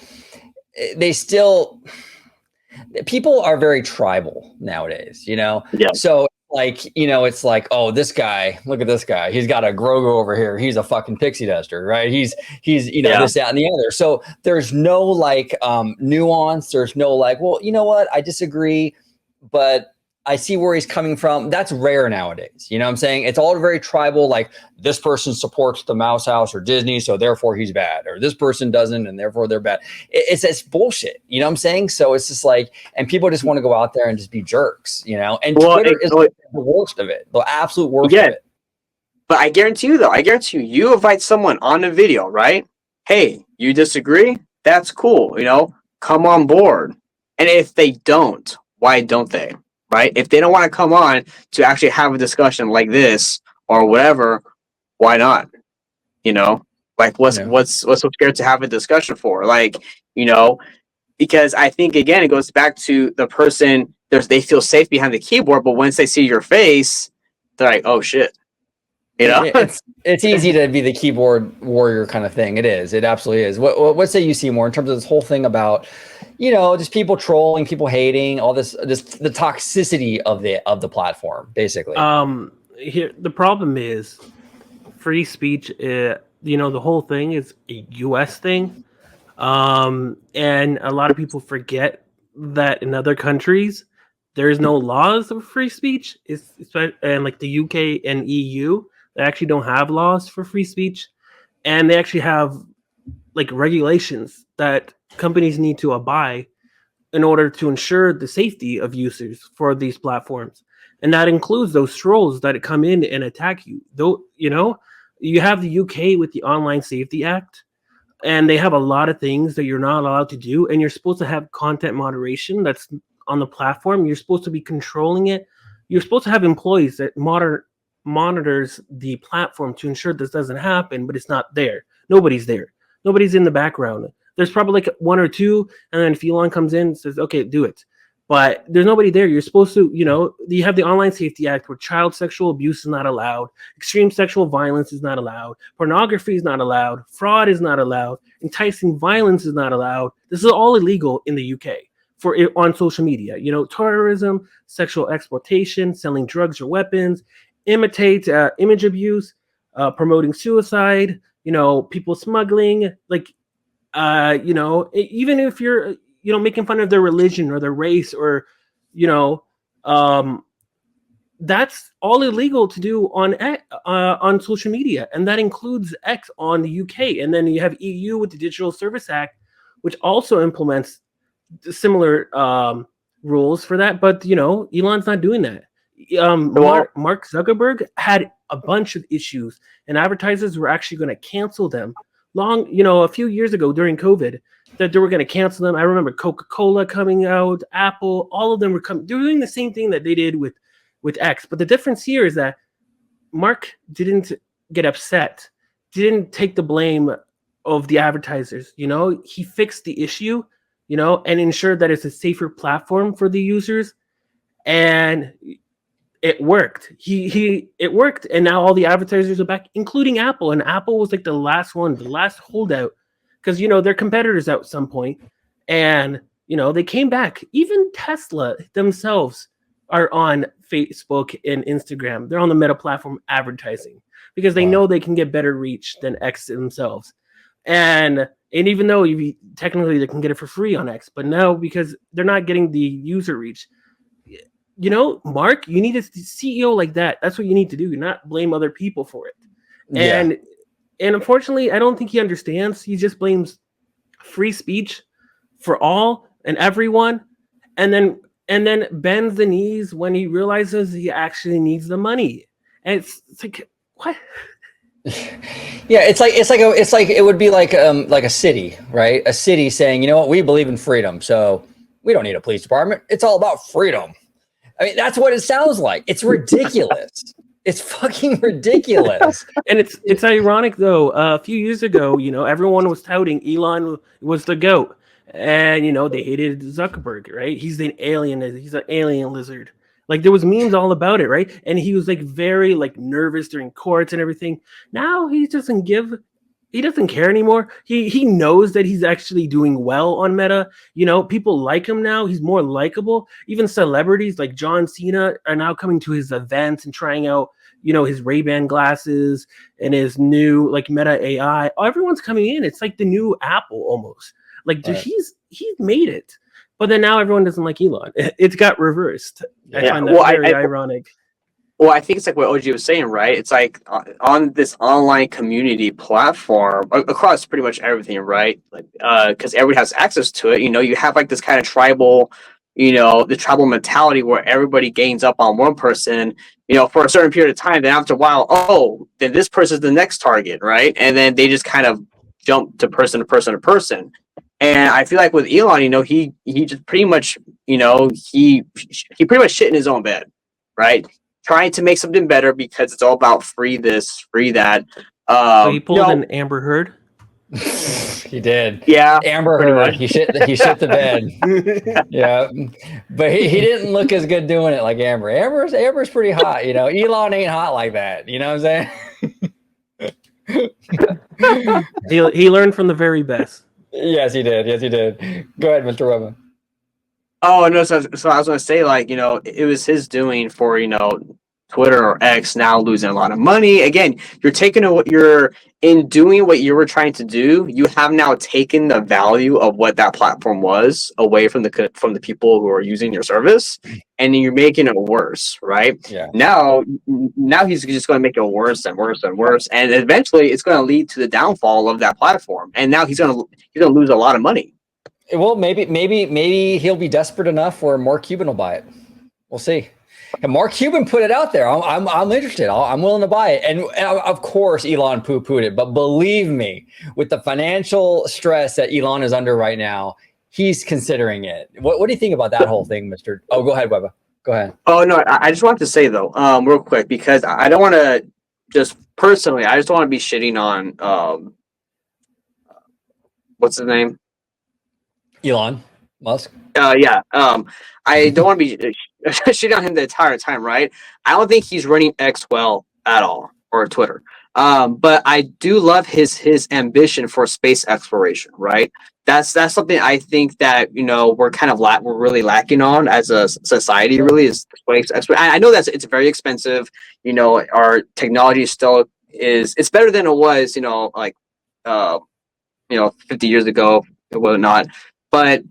people are very tribal nowadays, so it's like, oh, this guy, look at this guy, he's got a Grogu over here, he's a fucking pixie duster, right? He's this, that, and the other. So there's no like nuance, there's no like, well, you know what, I disagree, but I see where he's coming from. That's rare nowadays. You know what I'm saying? It's all very tribal. Like, this person supports the Mouse House or Disney, so therefore he's bad. Or this person doesn't, and therefore they're bad. It's bullshit. You know what I'm saying? So it's just like, and people just want to go out there and just be jerks, And Twitter is the worst of it, the absolute worst of it.
But I guarantee you invite someone on a video, right? Hey, you disagree? That's cool. Come on board. And if they don't, why don't they? Right? If they don't want to come on to actually have a discussion like this or whatever, why not? Like what's so scared to have a discussion for? Like, because I think again it goes back to the person. They feel safe behind the keyboard, but once they see your face, they're like, oh shit.
It's easy to be the keyboard warrior kind of thing. It is. It absolutely is. What say you, Seymour, in terms of this whole thing about, just people trolling, people hating, all this the toxicity of the platform, basically.
Here the problem is free speech. The whole thing is a U.S. thing, and a lot of people forget that in other countries there's no laws of free speech. And like the UK and EU, they actually don't have laws for free speech, and they actually have like regulations that companies need to abide in order to ensure the safety of users for these platforms. And that includes those trolls that come in and attack you. Though, you have the UK with the Online Safety Act, and they have a lot of things that you're not allowed to do. And you're supposed to have content moderation that's on the platform. You're supposed to be controlling it. You're supposed to have employees that monitors the platform to ensure this doesn't happen, but it's not there. Nobody's there. Nobody's in the background. There's probably like one or two, and then if Elon comes in and says, okay, do it. But there's nobody there. You're supposed to, you have the Online Safety Act where child sexual abuse is not allowed, extreme sexual violence is not allowed, pornography is not allowed, fraud is not allowed, enticing violence is not allowed. This is all illegal in the UK on social media. Terrorism, sexual exploitation, selling drugs or weapons, imitate image abuse, promoting suicide, people smuggling, like, even if you're, making fun of their religion or their race or, that's all illegal to do on social media. And that includes X on the UK. And then you have EU with the Digital Service Act, which also implements similar rules for that, but Elon's not doing that.
Well,
Mark Zuckerberg had a bunch of issues, and advertisers were actually going to cancel them a few years ago during COVID, that they were going to cancel them. I remember Coca-Cola coming out, Apple, all of them were coming. They were doing the same thing that they did with X, but the difference here is that Mark didn't get upset, didn't take the blame of the advertisers. He fixed the issue, and ensured that it's a safer platform for the users, and it worked. It worked, and now all the advertisers are back, including Apple. And Apple was like the last one, the last holdout, because their competitors at some point, and they came back. Even Tesla themselves are on Facebook and Instagram. They're on the Meta platform advertising because they know they can get better reach than X themselves. And even though technically they can get it for free on X, but now because they're not getting the user reach, Mark, you need a CEO like that. That's what you need to do. Not blame other people for it. And unfortunately, I don't think he understands. He just blames free speech for all and everyone, and then bends the knees when he realizes he actually needs the money. And it's like, what?
Yeah, it's like it would be like a city, right? A city saying, you know what, we believe in freedom, so we don't need a police department. It's all about freedom. I mean, that's what it sounds like. It's ridiculous. It's fucking ridiculous.
And it's ironic though. A few years ago, everyone was touting Elon was the GOAT, and they hated Zuckerberg, right? He's an alien. He's an alien lizard. Like there was memes all about it, right? And he was like very like nervous during courts and everything. Now he doesn't care anymore. He knows that he's actually doing well on Meta. People like him now. He's more likable. Even celebrities like John Cena are now coming to his events and trying out, his Ray-Ban glasses and his new like Meta AI. Everyone's coming in. It's like the new Apple almost. Like right. He's made it. But then now everyone doesn't like Elon. It's got reversed. I find that very ironic.
Well, I think it's like what OG was saying, right? It's like on this online community platform across pretty much everything, right? Like, because everyone has access to it. You have like this kind of tribal, the tribal mentality where everybody gains up on one person, for a certain period of time. Then after a while, then this person's the next target, right? And then they just kind of jump to person to person to person. And I feel like with Elon, he just pretty much, he pretty much shit in his own bed, right? Trying to make something better because it's all about free this, free that.
So he pulled an Amber Heard.
He did.
Yeah,
Amber Heard. He shit the bed. Yeah, but he didn't look as good doing it like Amber. Amber's pretty hot. Elon ain't hot like that. You know what I'm
saying? he learned from the very best.
Yes, he did. Go ahead, Mr. Weber.
Oh no! So I was going to say, like, it was his doing for Twitter or X now losing a lot of money. Again, you're in doing what you were trying to do. You have now taken the value of what that platform was away from the people who are using your service, and you're making it worse, right?
Yeah.
Now he's just going to make it worse and worse and worse, and eventually it's going to lead to the downfall of that platform. And now he's going to lose a lot of money.
Well, maybe he'll be desperate enough where Mark Cuban will buy it. We'll see. And Mark Cuban put it out there. I'm interested. I'm willing to buy it. And of course, Elon poo-pooed it. But believe me, with the financial stress that Elon is under right now, he's considering it. What do you think about that whole thing, Mr.? Oh, go ahead, Webba. Go ahead.
Oh, no, I just wanted to say, though, real quick, because I don't want to just personally, I just don't want to be shitting on, what's his name?
Elon Musk.
Yeah. I don't want to be shitting on him the entire time, right? I don't think he's running X well at all, or Twitter. But I do love his ambition for space exploration, right? That's something I think that we're kind of we're really lacking on as a society. Really, is space exploration. I know it's very expensive. Our technology still it's better than it was. 50 years ago, it was not. But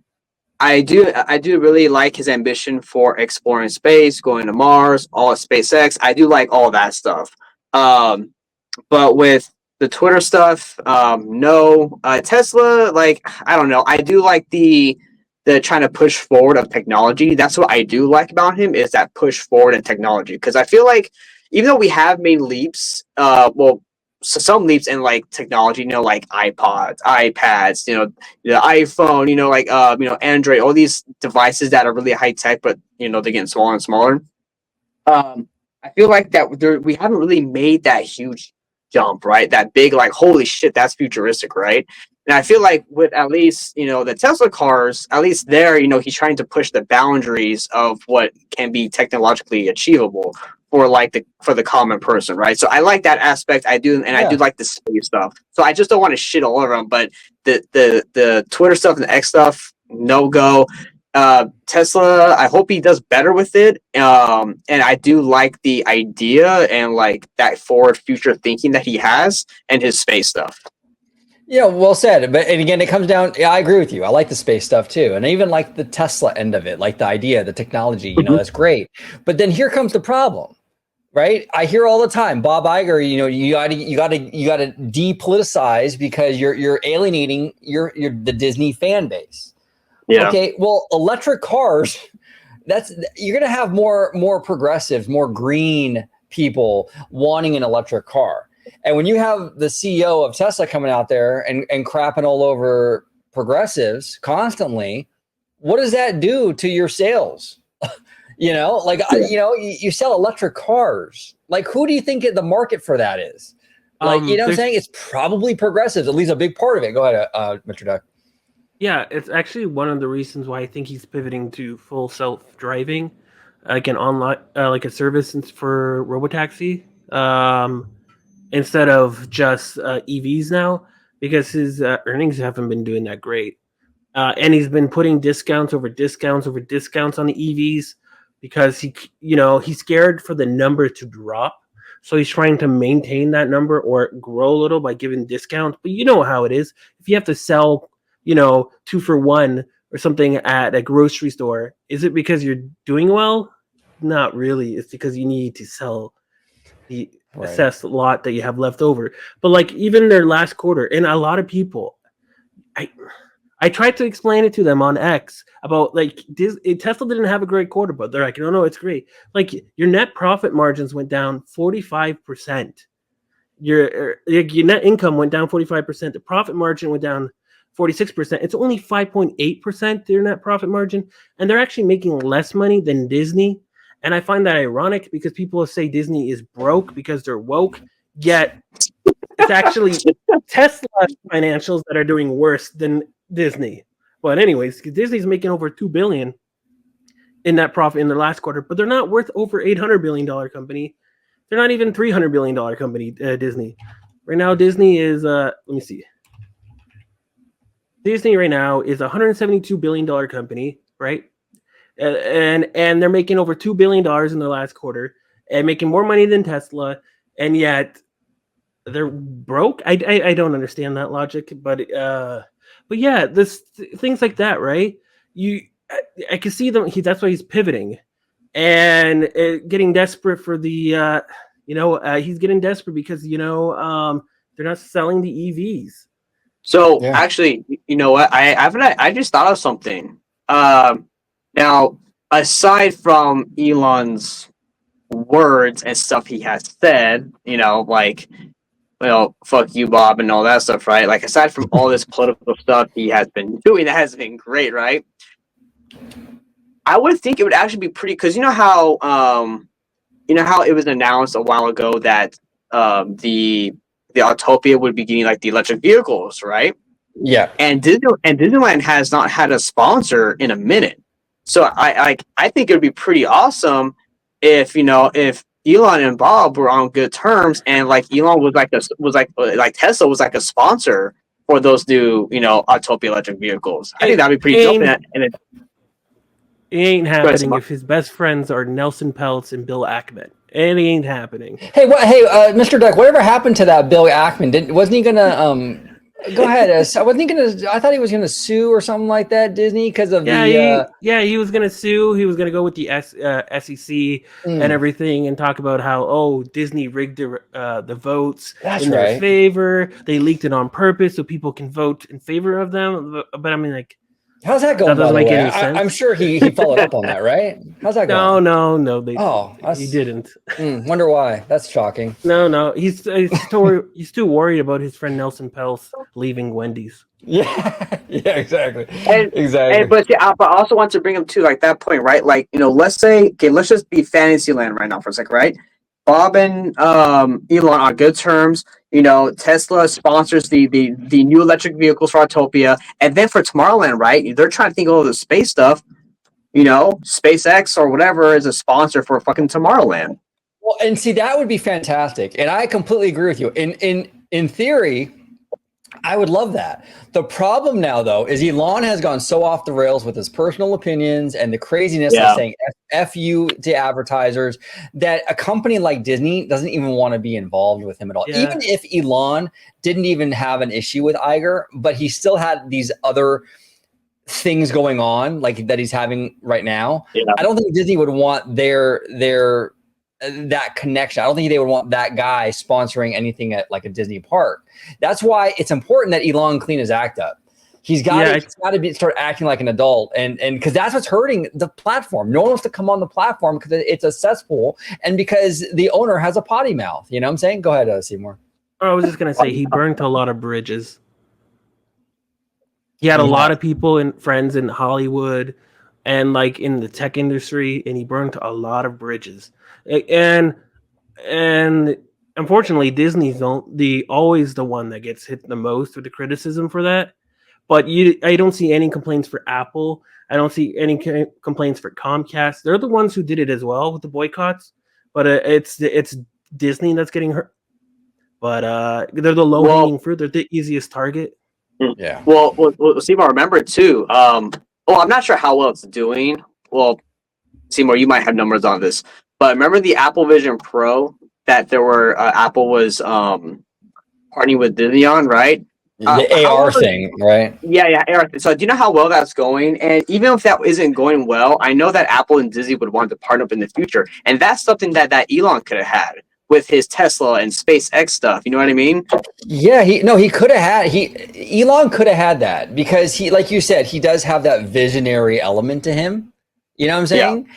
I do really like his ambition for exploring space, going to Mars, all of SpaceX. I do like all that stuff. But with the Twitter stuff, no. Tesla, like, I don't know. I do like the the trying to push forward of technology. That's what I do like about him, is that push forward in technology. Because I feel like even though we have made leaps, so some leaps in like technology, like iPods, iPads, the iPhone, Android, all these devices that are really high tech, but they're getting smaller and smaller. I feel like that we haven't really made that huge jump, right? That big, like, holy shit, that's futuristic, right? And I feel like with at least the Tesla cars, at least there, he's trying to push the boundaries of what can be technologically achievable for the common person, right? So I like that aspect. I do, and I do like the space stuff. So I just don't want to shit all over them, but the Twitter stuff and the X stuff, no go. Tesla, I hope he does better with it. And I do like the idea and like that forward future thinking that he has and his space stuff.
Yeah, well said. But and again, it comes down. Yeah, I agree with you. I like the space stuff too, and I even like the Tesla end of it, like the idea, the technology. That's great. But then here comes the problem, right? I hear all the time, Bob Iger. You got to depoliticize because you're alienating the Disney fan base.
Yeah.
Okay. Well, electric cars. You're going to have more progressives, more green people wanting an electric car. And when you have the CEO of Tesla coming out there and crapping all over progressives constantly, what does that do to your sales? You sell electric cars. Like, who do you think the market for that is? Like, what I'm saying? It's probably progressives, at least a big part of it. Go ahead, Mr. Duck.
Yeah, it's actually one of the reasons why I think he's pivoting to full self-driving, like an online, like a service for robotaxi. Instead of just EVs now, because his earnings haven't been doing that great. And he's been putting discounts over discounts over discounts on the EVs because he's scared for the number to drop. So he's trying to maintain that number or grow a little by giving discounts. But you know how it is. If you have to sell, 2 for 1 or something at a grocery store, is it because you're doing well? Not really. It's because you need to sell the assessed lot that you have left over. But like even their last quarter, and a lot of people, I tried to explain it to them on X about like Tesla didn't have a great quarter, but they're like, no, it's great. Like your net profit margins went down 45%. Your net income went down 45%. The profit margin went down 46%. It's only 5.8% their net profit margin, and they're actually making less money than Disney. And I find that ironic because people say Disney is broke because they're woke, yet it's actually Tesla financials that are doing worse than Disney. But anyways, Disney's making over $2 billion in net profit in their last quarter, but they're not worth over $800 billion company. They're not even $300 billion company, Disney. Right now, Disney is, let me see. Disney right now is a $172 billion company, right? And they're making over $2 billion in their last quarter and making more money than Tesla, and yet they're broke. I don't understand that logic, but yeah, things like that, right? I can see them. That's why he's pivoting and getting desperate for the he's getting desperate because they're not selling the EVs.
So actually, you know what? I just thought of something. Now, aside from Elon's words and stuff he has said, fuck you, Bob, and all that stuff, right? Like, aside from all this political stuff he has been doing, that has been great, right? I would think it would actually be pretty, because you know how it was announced a while ago that the Autopia would be getting like the electric vehicles, right?
Yeah.
And Disneyland has not had a sponsor in a minute. So I think it would be pretty awesome if Elon and Bob were on good terms, and like Elon was like Tesla was like a sponsor for those new Autopia electric vehicles. I think that'd be pretty dope. And it
ain't happening if his best friends are Nelson Peltz and Bill Ackman. It ain't happening.
Hey, Mr. Duck, whatever happened to that Bill Ackman? Wasn't he gonna go ahead? Wasn't he gonna? I thought he was gonna sue or something like that, Disney, because of
he was gonna sue. He was gonna go with the SEC and everything and talk about how Disney rigged the votes in their favor. They leaked it on purpose so people can vote in favor of them. But I mean, like,
How's that going,
That
by
doesn't
the
make
way?
any sense.
I'm sure he followed up on that, right? How's that
No,
going?
no,
Oh,
he didn't.
wonder why. That's shocking.
No, he's too worried about his friend Nelson Pels leaving Wendy's.
Yeah, yeah, exactly,
And
exactly.
but yeah, but I also want to bring him to like that point, right? Like, let's say, okay, let's just be Fantasyland right now for a second, right? Bob and Elon on good terms. Tesla sponsors the new electric vehicles for Autopia, and then for Tomorrowland, right? They're trying to think of all the space stuff. SpaceX or whatever is a sponsor for fucking Tomorrowland.
Well, and see, that would be fantastic, and I completely agree with you. In theory, I would love that. The problem now, though, is Elon has gone so off the rails with his personal opinions and the craziness of
Yeah.
saying F you to advertisers that a company like Disney doesn't even want to be involved with him at all.
Yeah.
Even if Elon didn't even have an issue with Iger, but he still had these other things going on like that he's having right now.
Yeah.
I don't think Disney would want their that connection. I don't think they would want that guy sponsoring anything at like a Disney park. That's why it's important that Elon clean his act up. He's got to start acting like an adult, and because that's what's hurting the platform. No one wants to come on the platform because it's a cesspool, and because the owner has a potty mouth. You know what I'm saying? Go ahead, Seymour.
I was just gonna say he burnt a lot of bridges. He had a lot of people and friends in Hollywood and like in the tech industry, and he burnt a lot of bridges. And unfortunately, Disney's always the one that gets hit the most with the criticism for that. But I don't see any complaints for Apple. I don't see any complaints for Comcast. They're the ones who did it as well with the boycotts. But it's Disney that's getting hurt. But they're the low-hanging fruit. They're the easiest target.
Yeah.
Well, Seymour, remember too. I'm not sure how well it's doing. Well, Seymour, you might have numbers on this, but remember the Apple Vision Pro that Apple was partnering with Disney on, right?
The AR thing, right?
Yeah, AR. So do you know how well that's going? And even if that isn't going well, I know that Apple and Disney would want to partner up in the future, and that's something that Elon could have had with his Tesla and SpaceX stuff. You know what I mean?
Yeah, he could have had Elon could have had that because he, like you said, he does have that visionary element to him. You know what I'm saying? Yeah.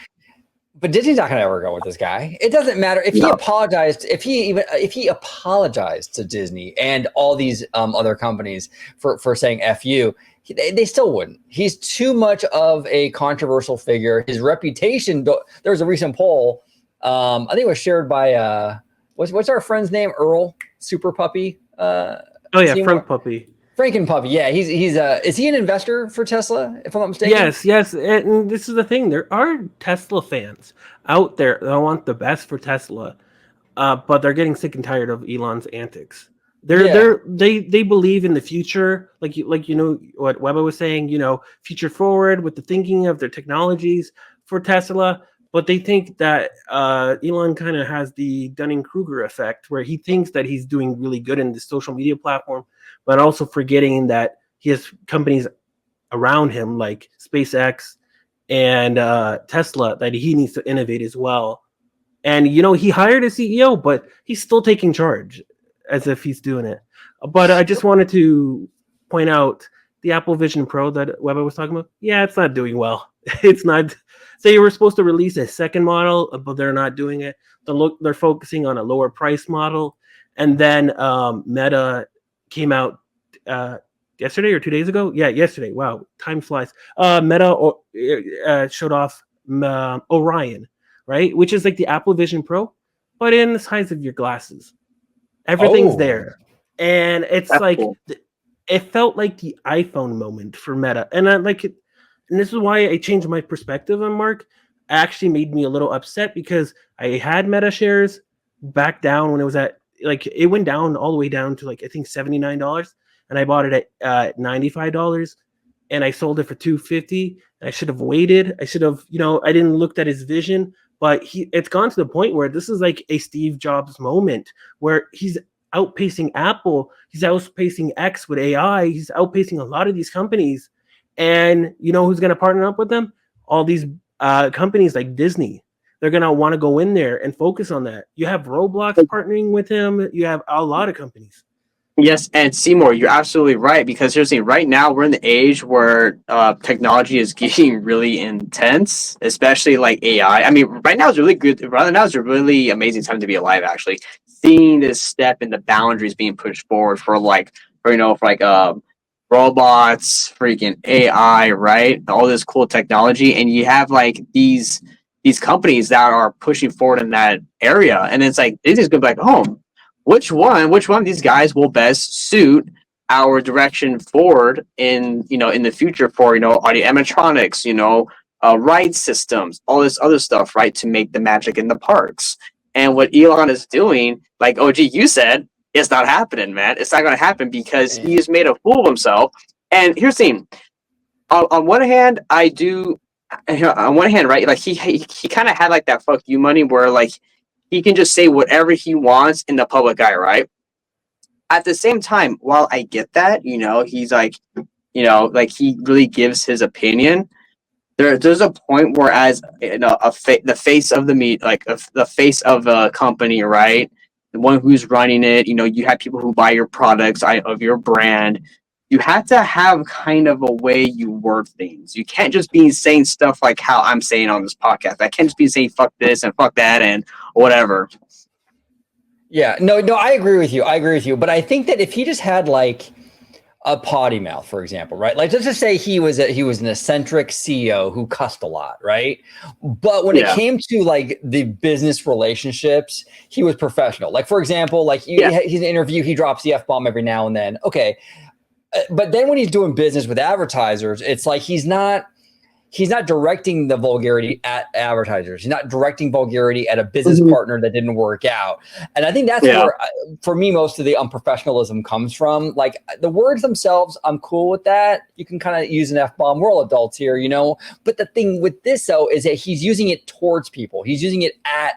But Disney's not going to ever go with this guy. It doesn't matter if he apologized, if he apologized to Disney and all these other companies for saying F you, they still wouldn't. He's too much of a controversial figure. His reputation, there was a recent poll, I think it was shared by, what's our friend's name? Earl Super Puppy.
Frank Puppy.
Franken Puppy, yeah, he's is he an investor for Tesla, if I'm not mistaken?
Yes, and this is the thing. There are Tesla fans out there that want the best for Tesla, but they're getting sick and tired of Elon's antics. They believe in the future, like you know what Webber was saying, future forward with the thinking of their technologies for Tesla. But they think that Elon kind of has the Dunning-Kruger effect, where he thinks that he's doing really good in the social media platform, but also forgetting that he has companies around him like SpaceX and Tesla that he needs to innovate as well. And, he hired a CEO, but he's still taking charge as if he's doing it. But I just wanted to point out the Apple Vision Pro that Webber was talking about. Yeah, it's not doing well. It's not. They were supposed to release a second model, but they're not doing it. They're focusing on a lower price model. And then Meta came out yesterday or 2 days ago. Yeah, yesterday. Wow, time flies. Meta showed off Orion, right? Which is like the Apple Vision Pro, but in the size of your glasses. Everything's there. And it's cool. It felt like the iPhone moment for Meta. And I like it. And this is why I changed my perspective on Mark. It actually made me a little upset because I had Meta shares back down when it was at, it went down all the way down to I think $79. And I bought it at $95. And I sold it for $250. I should have waited. I should have, I didn't look at his vision. But it's gone to the point where this is like a Steve Jobs moment where he's outpacing Apple. He's outpacing X with AI. He's outpacing a lot of these companies. And who's going to partner up with them? All these companies like Disney. They're going to want to go in there and focus on that. You have Roblox partnering with him. You have a lot of companies.
Yes, and Seymour, you're absolutely right, because here's the thing, right now we're in the age where technology is getting really intense, especially like AI. I mean, right now is really good. Right now is a really amazing time to be alive. Actually, seeing this step in the boundaries being pushed forward for robots, freaking AI, right? All this cool technology, and you have like these companies that are pushing forward in that area, and it's like Disney's gonna be like, oh, which one of these guys will best suit our direction forward in in the future for audio animatronics, ride systems, all this other stuff, right, to make the magic in the parks. And what Elon is doing, like OG, you said, it's not happening, man. It's not going to happen because he's made a fool of himself. And here's the thing: on one hand, I do. On one hand, right, like he kind of had like that fuck you money where like he can just say whatever he wants in the public eye, right? At the same time, while I get that, he's like, like he really gives his opinion. There's a point where, as the face of the meet, like the face of a company, right? The one who's running it, you have people who buy your products of your brand. You have to have kind of a way you word things. You can't just be saying stuff like how I'm saying on this podcast. I can't just be saying fuck this and fuck that and whatever.
Yeah, no, I agree with you. I agree with you. But I think that if he just had like a potty mouth, for example, right? Like, let's just say he was an eccentric CEO who cussed a lot, right? But when it came to like the business relationships, he was professional. Like, for example, like he's an interview, he drops the F-bomb every now and then. Okay. But then when he's doing business with advertisers, it's like he's not directing the vulgarity at advertisers. He's not directing vulgarity at a business partner that didn't work out. And I think that's where, for me, most of the unprofessionalism comes from. Like the words themselves, I'm cool with that. You can kind of use an F-bomb. We're all adults here, But the thing with this, though, is that he's using it towards people. He's using it at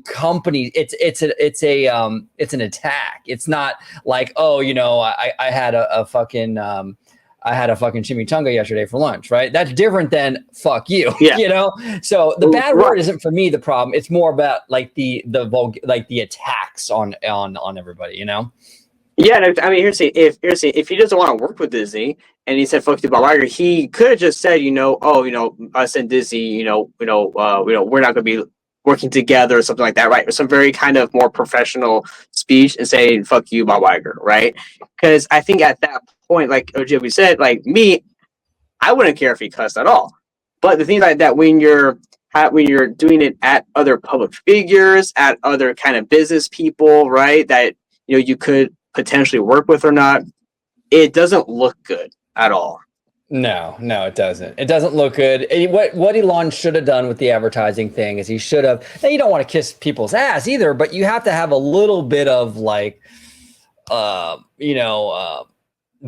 companies. It's an attack. It's not like, oh, I had a fucking chimichanga yesterday for lunch, right? That's different than fuck you, So the bad word isn't for me the problem. It's more about like the attacks on everybody,
Yeah, I mean, if he doesn't want to work with Disney and he said fuck you, Bob Iger, he could have just said, us and Disney, we're not going to be working together or something like that, right? Or some very kind of more professional speech and saying fuck you, Bob Iger, right? Because I think at that point, like OJ said, like me, I wouldn't care if he cussed at all. But the thing like that, when you're doing it at other public figures, at other kind of business people, right? That you could potentially work with or not, it doesn't look good at all.
No, it doesn't. It doesn't look good. What Elon should have done with the advertising thing is he should have. Now you don't want to kiss people's ass either, but you have to have a little bit of like,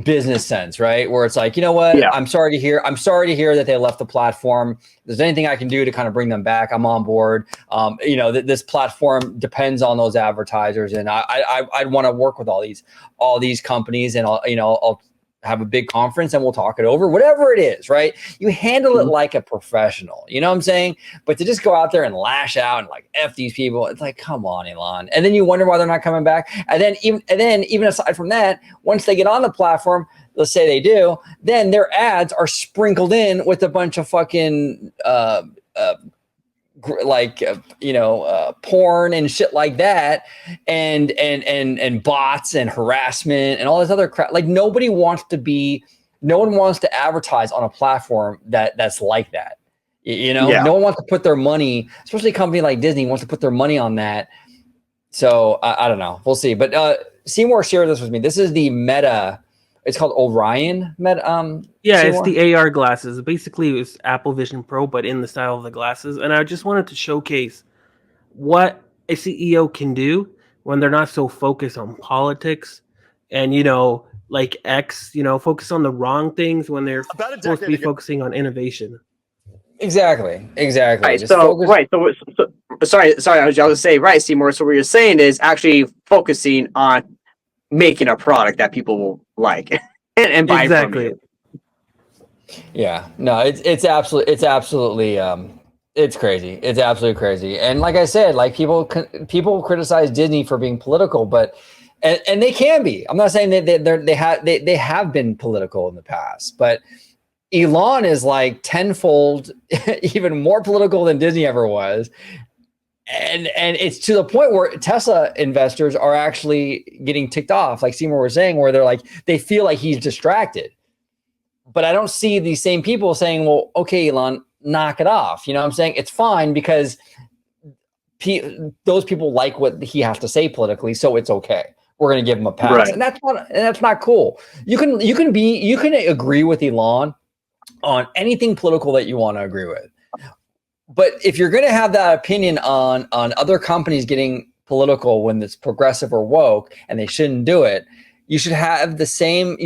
business sense, right? Where it's like, you know what? Yeah. I'm sorry to hear that they left the platform. If there's anything I can do to kind of bring them back, I'm on board. This platform depends on those advertisers, and I'd want to work with all these companies, and I'll have a big conference and we'll talk it over, whatever it is, right? You handle it like a professional, you know what I'm saying? But to just go out there and lash out and like F these people, it's like, come on, Elon. And then you wonder why they're not coming back. And then even aside from that, once they get on the platform, let's say they do, then their ads are sprinkled in with a bunch of fucking porn and shit like that, and bots and harassment and all this other crap. Like no one wants to advertise on a platform that's like that. No one wants to put their money, especially a company like Disney wants to put their money on that. So I don't know. We'll see. But Seymour shared this with me. This is the Meta. It's called Orion Meta.
Yeah, Seymour? It's the AR glasses. Basically, it's Apple Vision Pro, but in the style of the glasses. And I just wanted to showcase what a CEO can do when they're not so focused on politics and, like X, focus on the wrong things when they're supposed to be focusing on innovation.
Exactly.
Right. So sorry. I was going to say, right, Seymour. So what you're saying is actually focusing on making a product that people will like and buy from you.
Yeah, no, it's absolutely it's crazy. It's absolutely crazy. And like I said, like people criticize Disney for being political, but and they can be. I'm not saying that they have been political in the past, but Elon is like tenfold even more political than Disney ever was. And it's to the point where Tesla investors are actually getting ticked off, like Seymour was saying, where they're like, they feel like he's distracted. But I don't see these same people saying, well, okay, Elon, knock it off. You know what I'm saying? It's fine because those people like what he has to say politically, so it's okay. We're going to give him a pass.
Right.
And that's not cool. You can agree with Elon on anything political that you want to agree with. But if you're going to have that opinion on other companies getting political when it's progressive or woke and they shouldn't do it, you should have the same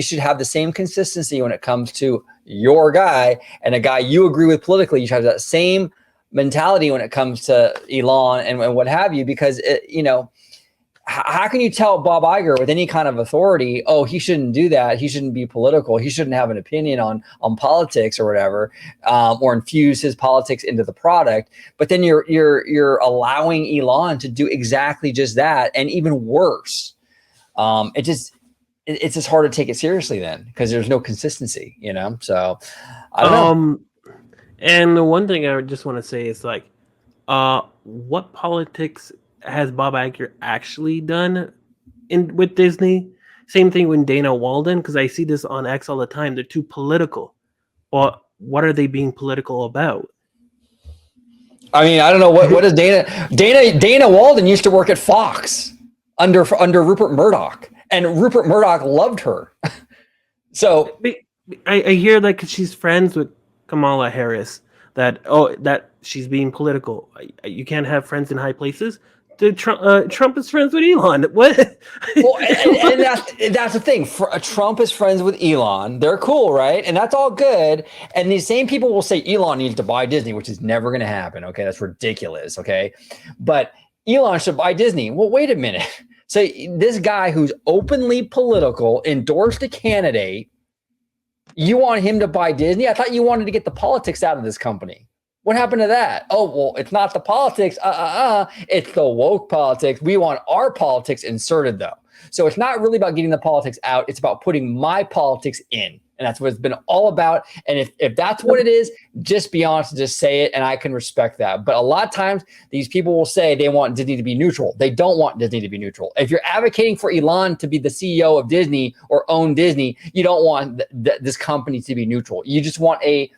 consistency when it comes to your guy and a guy you agree with politically. You should have that same mentality when it comes to Elon and what have you, because how can you tell Bob Iger with any kind of authority, oh, he shouldn't do that, he shouldn't be political, he shouldn't have an opinion on politics or whatever, or infuse his politics into the product, but then you're allowing Elon to do exactly just that, and even worse. It's just hard to take it seriously then because there's no consistency, So I don't know.
And the one thing I just want to say is like, what politics has Bob Iger actually done with Disney? Same thing with Dana Walden, because I see this on X all the time. They're too political. Well, what are they being political about?
I mean, I don't know what is Dana Walden used to work at Fox under Rupert Murdoch, and Rupert Murdoch loved her. So
I hear that because she's friends with Kamala Harris, that she's being political. You can't have friends in high places. Trump is friends with Elon. What?
Well, and that's the thing. Trump is friends with Elon. They're cool, right? And that's all good. And these same people will say Elon needs to buy Disney, which is never going to happen. Okay, that's ridiculous. Okay, but Elon should buy Disney. Well, wait a minute. So this guy who's openly political endorsed a candidate. You want him to buy Disney? I thought you wanted to get the politics out of this company. What happened to that? Oh, well, it's not the politics. It's the woke politics. We want our politics inserted, though. So it's not really about getting the politics out. It's about putting my politics in. And that's what it's been all about. And if that's what it is, just be honest and just say it. And I can respect that. But a lot of times these people will say they want Disney to be neutral. They don't want Disney to be neutral. If you're advocating for Elon to be the CEO of Disney or own Disney, you don't want this company to be neutral. You just want a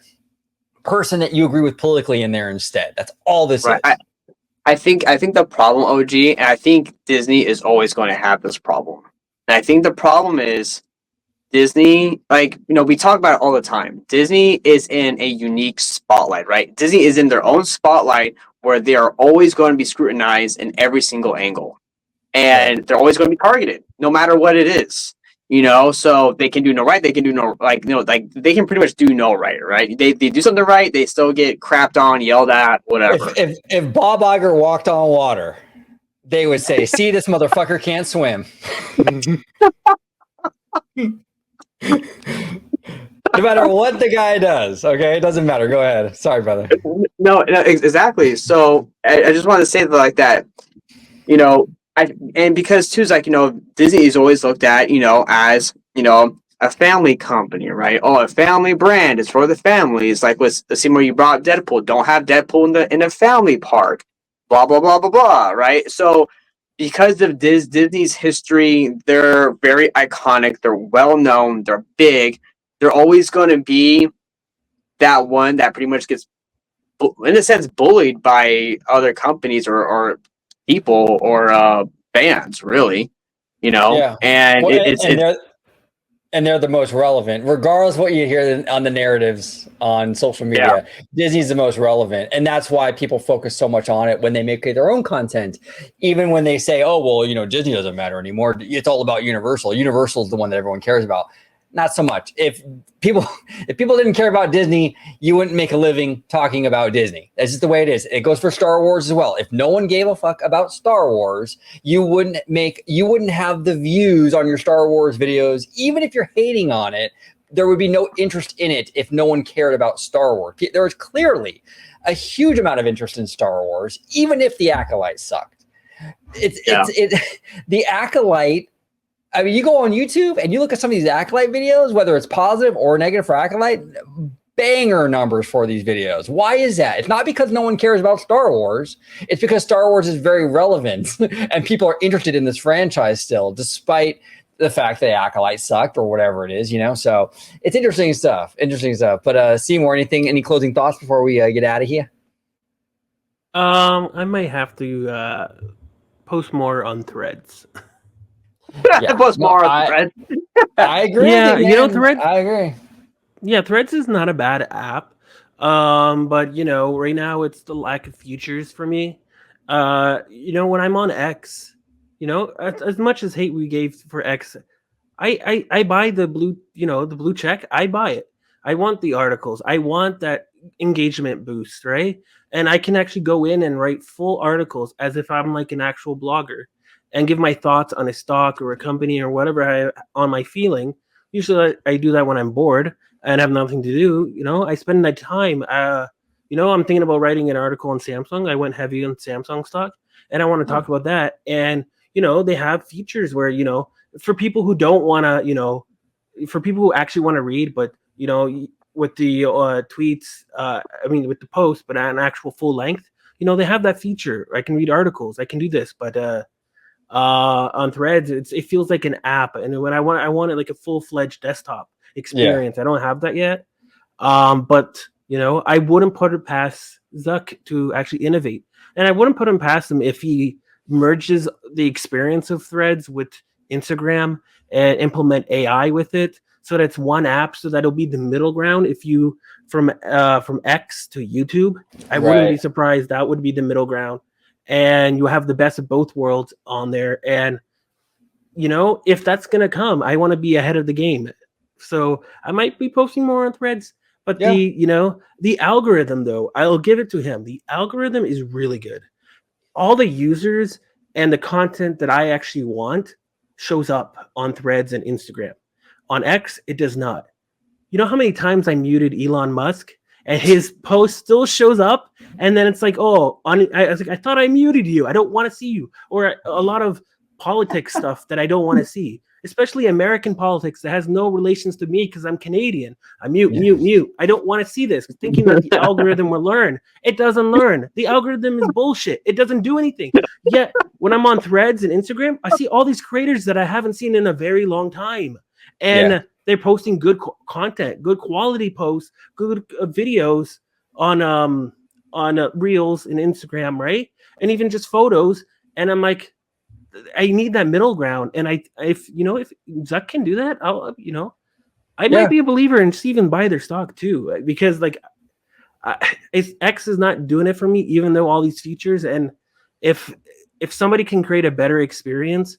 person that you agree with politically in there instead. That's all this is.
I think the problem, OG, and I think Disney is always going to have this problem. And I think the problem is Disney, we talk about it all the time. Disney is in a unique spotlight, right? Disney is in their own spotlight where they are always going to be scrutinized in every single angle. And they're always going to be targeted, no matter what it is. So they can do no right, they can do no, they can pretty much do no right? They do something right, they still get crapped on, yelled at, whatever.
If Bob Iger walked on water, they would say, see, this motherfucker can't swim. No matter what the guy does, okay? It doesn't matter. Go ahead. Sorry, brother.
No, exactly. So I just want to say that, and because too, Disney is always looked at, as, a family company, right? Oh, a family brand. It's for the family. It's like with the scene where you brought Deadpool. Don't have Deadpool in a family park. Blah, blah, blah, blah, blah, right? So because of Disney's history, they're very iconic. They're well-known. They're big. They're always going to be that one that pretty much gets, in a sense, bullied by other companies or people or bands, really,
Yeah.
And
and they're the most relevant, regardless of what you hear on the narratives on social media. Yeah. Disney's the most relevant, and that's why people focus so much on it when they make their own content. Even when they say, "Oh, well, Disney doesn't matter anymore. It's all about Universal. Universal is the one that everyone cares about." Not so much. If people didn't care about Disney, you wouldn't make a living talking about Disney. That's just the way it is. It goes for Star Wars as well. If no one gave a fuck about Star Wars, you wouldn't have the views on your Star Wars videos. Even if you're hating on it, there would be no interest in it if no one cared about Star Wars. There is clearly a huge amount of interest in Star Wars, even if the Acolyte sucked. The Acolyte I mean, you go on YouTube and you look at some of these Acolyte videos, whether it's positive or negative for Acolyte, banger numbers for these videos. Why is that? It's not because no one cares about Star Wars. It's because Star Wars is very relevant and people are interested in this franchise still, despite the fact that Acolyte sucked or whatever it is, you know? So it's interesting stuff. But Seymour, any closing thoughts before we get out of here?
I might have to post more on Threads.
Yeah, post more on Threads.
I agree.
Yeah, you know, Threads.
I agree.
Yeah, Threads is not a bad app. But you know, right now it's the lack of features for me. You know, when I'm on X, you know, as much as hate we gave for X, I buy the blue, you know, the blue check. I buy it. I want the articles. I want that engagement boost, right? And I can actually go in and write full articles as if I'm like an actual blogger and give my thoughts on a stock or a company or whatever on my feeling. Usually I do that when I'm bored and have nothing to do. You know, I spend my time. You know, I'm thinking about writing an article on Samsung. I went heavy on Samsung stock, and I want to talk about that. And you know, they have features where, you know, for people who don't want to, you know, for people who actually want to read, but you know, with the tweets, I mean, with the post, but an actual full length, you know, they have that feature. I can read articles. I can do this, but on Threads, it feels like an app, and when I want it like a full-fledged desktop experience. Yeah. I don't have that yet. But you know, I wouldn't put it past Zuck to actually innovate, and I wouldn't put him past him if he merges the experience of Threads with Instagram and implement AI with it, so that it's one app, so that'll be the middle ground. If you from X to YouTube, I wouldn't be surprised that would be the middle ground, and you have the best of both worlds on there. And you know, if that's gonna come, I want to be ahead of the game. So I might be posting more on Threads, but the algorithm, though, I'll give it to him. The algorithm is really good. All the users and the content that I actually want shows up on Threads and Instagram. On X, it does not. You know how many times I muted Elon Musk and his post still shows up, and then it's like, oh, I was like, I thought I muted you. I don't want to see you. Or a lot of politics stuff that I don't want to see, especially American politics that has no relations to me because I'm Canadian. I mute. I don't want to see this, thinking that the algorithm will learn. It doesn't learn. The algorithm is bullshit. It doesn't do anything. Yet when I'm on Threads and Instagram, I see all these creators that I haven't seen in a very long time, and they're posting good content, good quality posts, good videos on Reels and Instagram, right? And even just photos. And I'm like, I need that middle ground. And if Zuck can do that, I might be a believer and even buy their stock too, because like X is not doing it for me, even though all these features. And if somebody can create a better experience,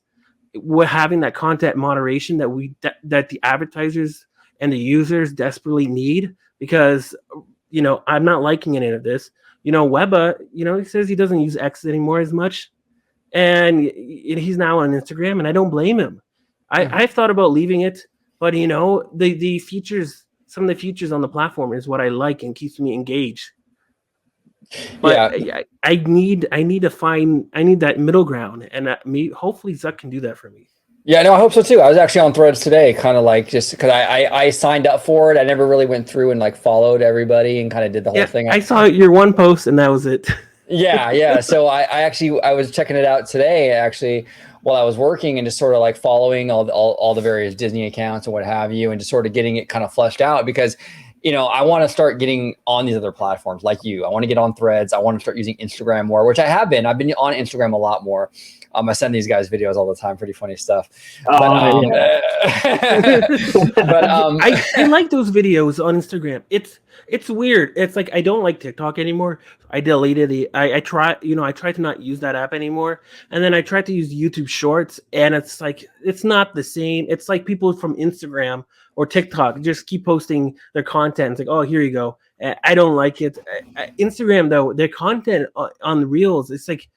we're having that content moderation that the advertisers and the users desperately need, because I'm not liking any of this. Webba, he says he doesn't use X anymore as much, and he's now on Instagram, and I don't blame him. I've thought about leaving it, but the features, some of the features on the platform is what I like and keeps me engaged. But I need that middle ground, and hopefully Zuck can do that for me.
Yeah, no, I hope so too. I was actually on Threads today, kind of like just because I signed up for it. I never really went through and like followed everybody and kind of did the whole thing.
I saw your one post and that was it.
Yeah. So I was checking it out today actually while I was working, and just sort of like following all the various Disney accounts and what have you, and just sort of getting it kind of fleshed out, because I want to start getting on these other platforms like you. I want to get on Threads. I want to start using Instagram more, which I have been. I've been on Instagram a lot more. I send these guys videos all the time, pretty funny stuff.
I like those videos on Instagram. It's weird. It's like I don't like TikTok anymore. I deleted I tried to not use that app anymore. And then I tried to use YouTube Shorts, and it's like it's not the same. It's like people from Instagram or TikTok just keep posting their content. It's like, oh, here you go. I don't like it. Instagram, though, their content on the Reels, it's like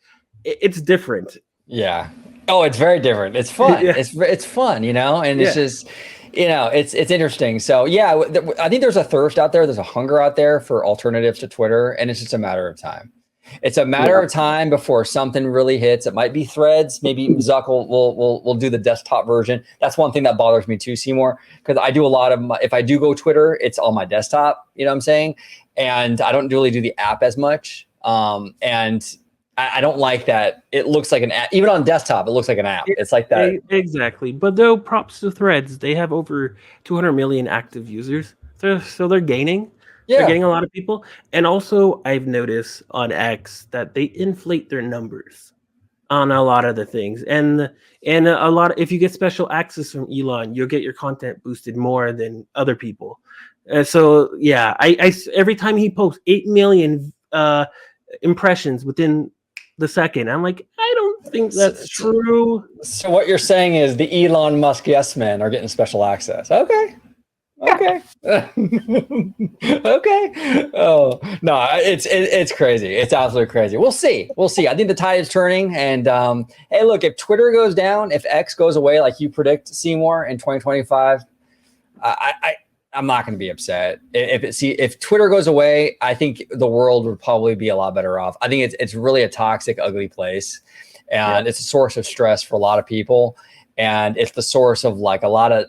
it's different.
Yeah. Oh, it's very different. It's fun. It's fun, and it's just, it's interesting. So I think there's a thirst out there. There's a hunger out there for alternatives to Twitter, and it's just a matter of time. It's a matter of time before something really hits. It might be Threads. Maybe Zuck will do the desktop version. That's one thing that bothers me too, Seymour, because I do a lot of if I do go Twitter, it's on my desktop. You know what I'm saying? And I don't really do the app as much. And I don't like that. It looks like an app. Even on desktop, it looks like an app. It's like that.
Exactly. But though, props to Threads. They have over 200 million active users. So they're gaining. They're getting a lot of people. And also, I've noticed on X that they inflate their numbers on a lot of the things. And a lot of, if you get special access from Elon, you'll get your content boosted more than other people. So yeah, I every time he posts 8 million impressions within the second, I'm like, I don't think that's true.
So what you're saying is the Elon Musk yes men are getting special access. Okay. Okay. Okay. Oh no, it's crazy. It's absolutely crazy. We'll see. I think the tide is turning. And hey, look, if Twitter goes down, if X goes away, like you predict, Seymour, in 2025, I'm not going to be upset. If Twitter goes away, I think the world would probably be a lot better off. I think it's really a toxic, ugly place, and it's a source of stress for a lot of people, and it's the source of like a lot of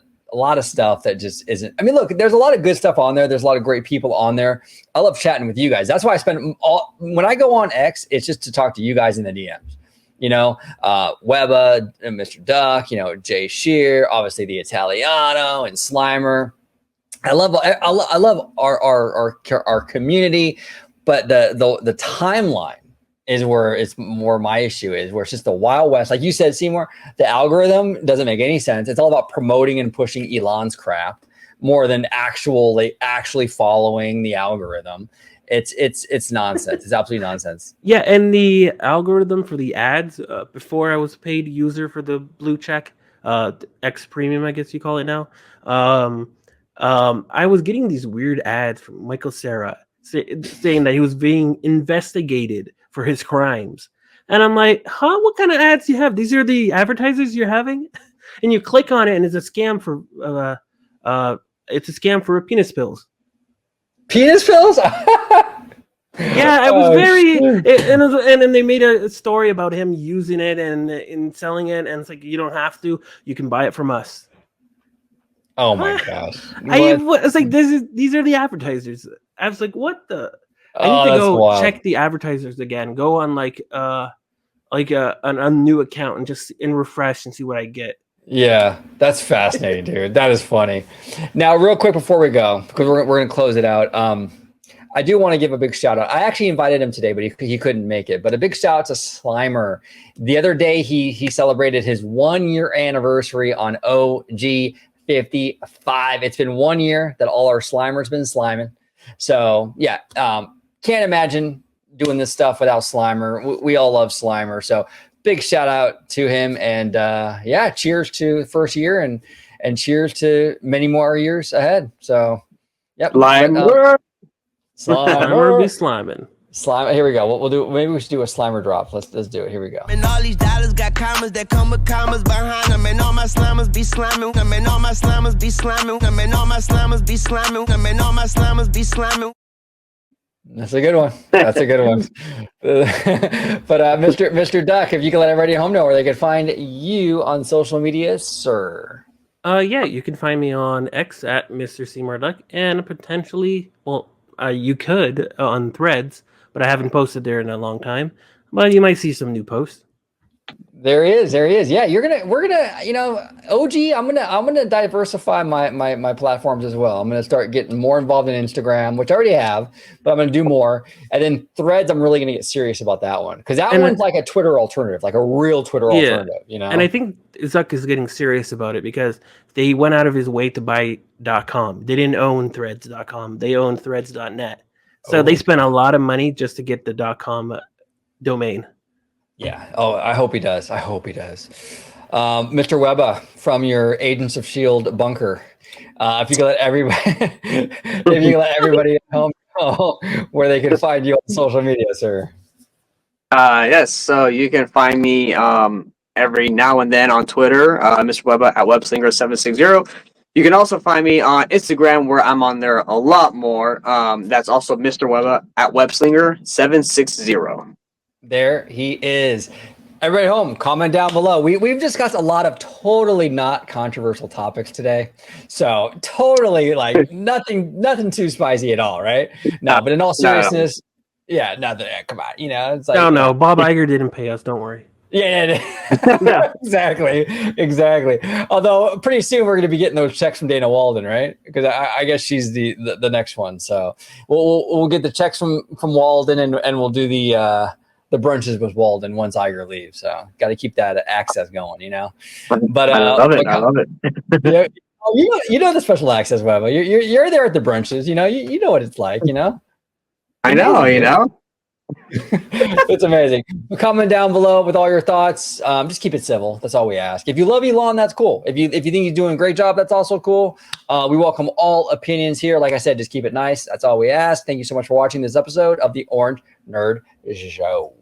stuff that just isn't. I mean, look, there's a lot of good stuff on there. There's a lot of great people on there. I love chatting with you guys. That's why I spend when I go on X, it's just to talk to you guys in the DMs. You know, Webba, and Mr. Duck, you know, Jay Shear, obviously the Italiano and Slimer. I love our community, but the timeline is where it's more my issue is, where it's just the Wild West. Like you said, Seymour, the algorithm doesn't make any sense. It's all about promoting and pushing Elon's crap more than actually following the algorithm. It's nonsense. It's absolutely nonsense.
Yeah, and the algorithm for the ads, before I was a paid user for the blue check, X Premium, I guess you call it now. I was getting these weird ads from Michael Cera saying that he was being investigated for his crimes. And I'm like, huh? What kind of ads do you have? These are the advertisers you're having? And you click on it and it's a scam for penis pills.
Penis pills?
Yeah, it was and then they made a story about him using it and selling it, and it's like, you don't have to. You can buy it from us.
Oh my gosh!
It's like these are the advertisers. I was like, what the? I need to go check the advertisers again. Go on a new account and just refresh and see what I get.
Yeah, that's fascinating, dude. That is funny. Now, real quick before we go, because we're gonna close it out. I do want to give a big shout out. I actually invited him today, but he couldn't make it. But a big shout out to Slimer. The other day, he celebrated his 1 year anniversary on OG 55. It's been 1 year that all our Slimers been sliming. So yeah, can't imagine doing this stuff without Slimer. We all love Slimer. So big shout out to him, and yeah, cheers to the first year, and cheers to many more years ahead. So yep.
Slimer
be sliming.
Slime. Here we go. We'll do. Maybe we should do a Slimer drop. Let's do it. Here we go.
And all these dollars got commas that come with commas behind them. And all my Slimers be slamming. And all my Slimers be slamming. And all my Slimers be slamming. And all my Slimers be slamming.
That's a good one. That's a good one. But Mr. Duck, if you can let everybody at home know where they can find you on social media, sir.
Yeah, you can find me on X at Mr. Seymour Duck, and potentially, you could on Threads, but I haven't posted there in a long time. But you might see some new posts.
There he is. Yeah, we're gonna, you know, OG. I'm gonna diversify my platforms as well. I'm gonna start getting more involved in Instagram, which I already have, but I'm gonna do more. And then Threads, I'm really gonna get serious about that one, because that one's like a Twitter alternative, like a real Twitter alternative. You know.
And I think Zuck is getting serious about it because they went out of his way to buy .com. They didn't own Threads.com. They owned Threads.net. So they spent a lot of money just to get the .com domain.
Yeah. Oh, I hope he does. Mr. Webba, from your Agents of S.H.I.E.L.D. bunker, if you can let everybody at home know where they can find you on social media, sir.
Yes. So you can find me every now and then on Twitter, Mr. Webba at Webslinger760. You can also find me on Instagram, where I'm on there a lot more. That's also Mr. Webba at Webslinger760.
There he is. Everybody at home, comment down below. We've discussed a lot of totally not controversial topics today. So totally like nothing too spicy at all, right? No, but in all seriousness, yeah, nothing. Come on, it's like
No, Bob Iger didn't pay us. Don't worry.
Yeah, exactly. Although pretty soon we're going to be getting those checks from Dana Walden, right? Because I guess she's the next one. So we'll get the checks from Walden, and we'll do the brunches with Walden once Iger leaves. So got to keep that access going, But
I love it. I love it.
you know the special access, Webber. You're there at the brunches. You know what it's like.
I know.
It's amazing. Comment down below with all your thoughts. Just keep it civil. That's all we ask. If you love Elon, that's cool. If you think he's doing a great job, that's also cool. We welcome all opinions here. Like I said, just keep it nice. That's all we ask. Thank you so much for watching this episode of the Orange Nerd Show.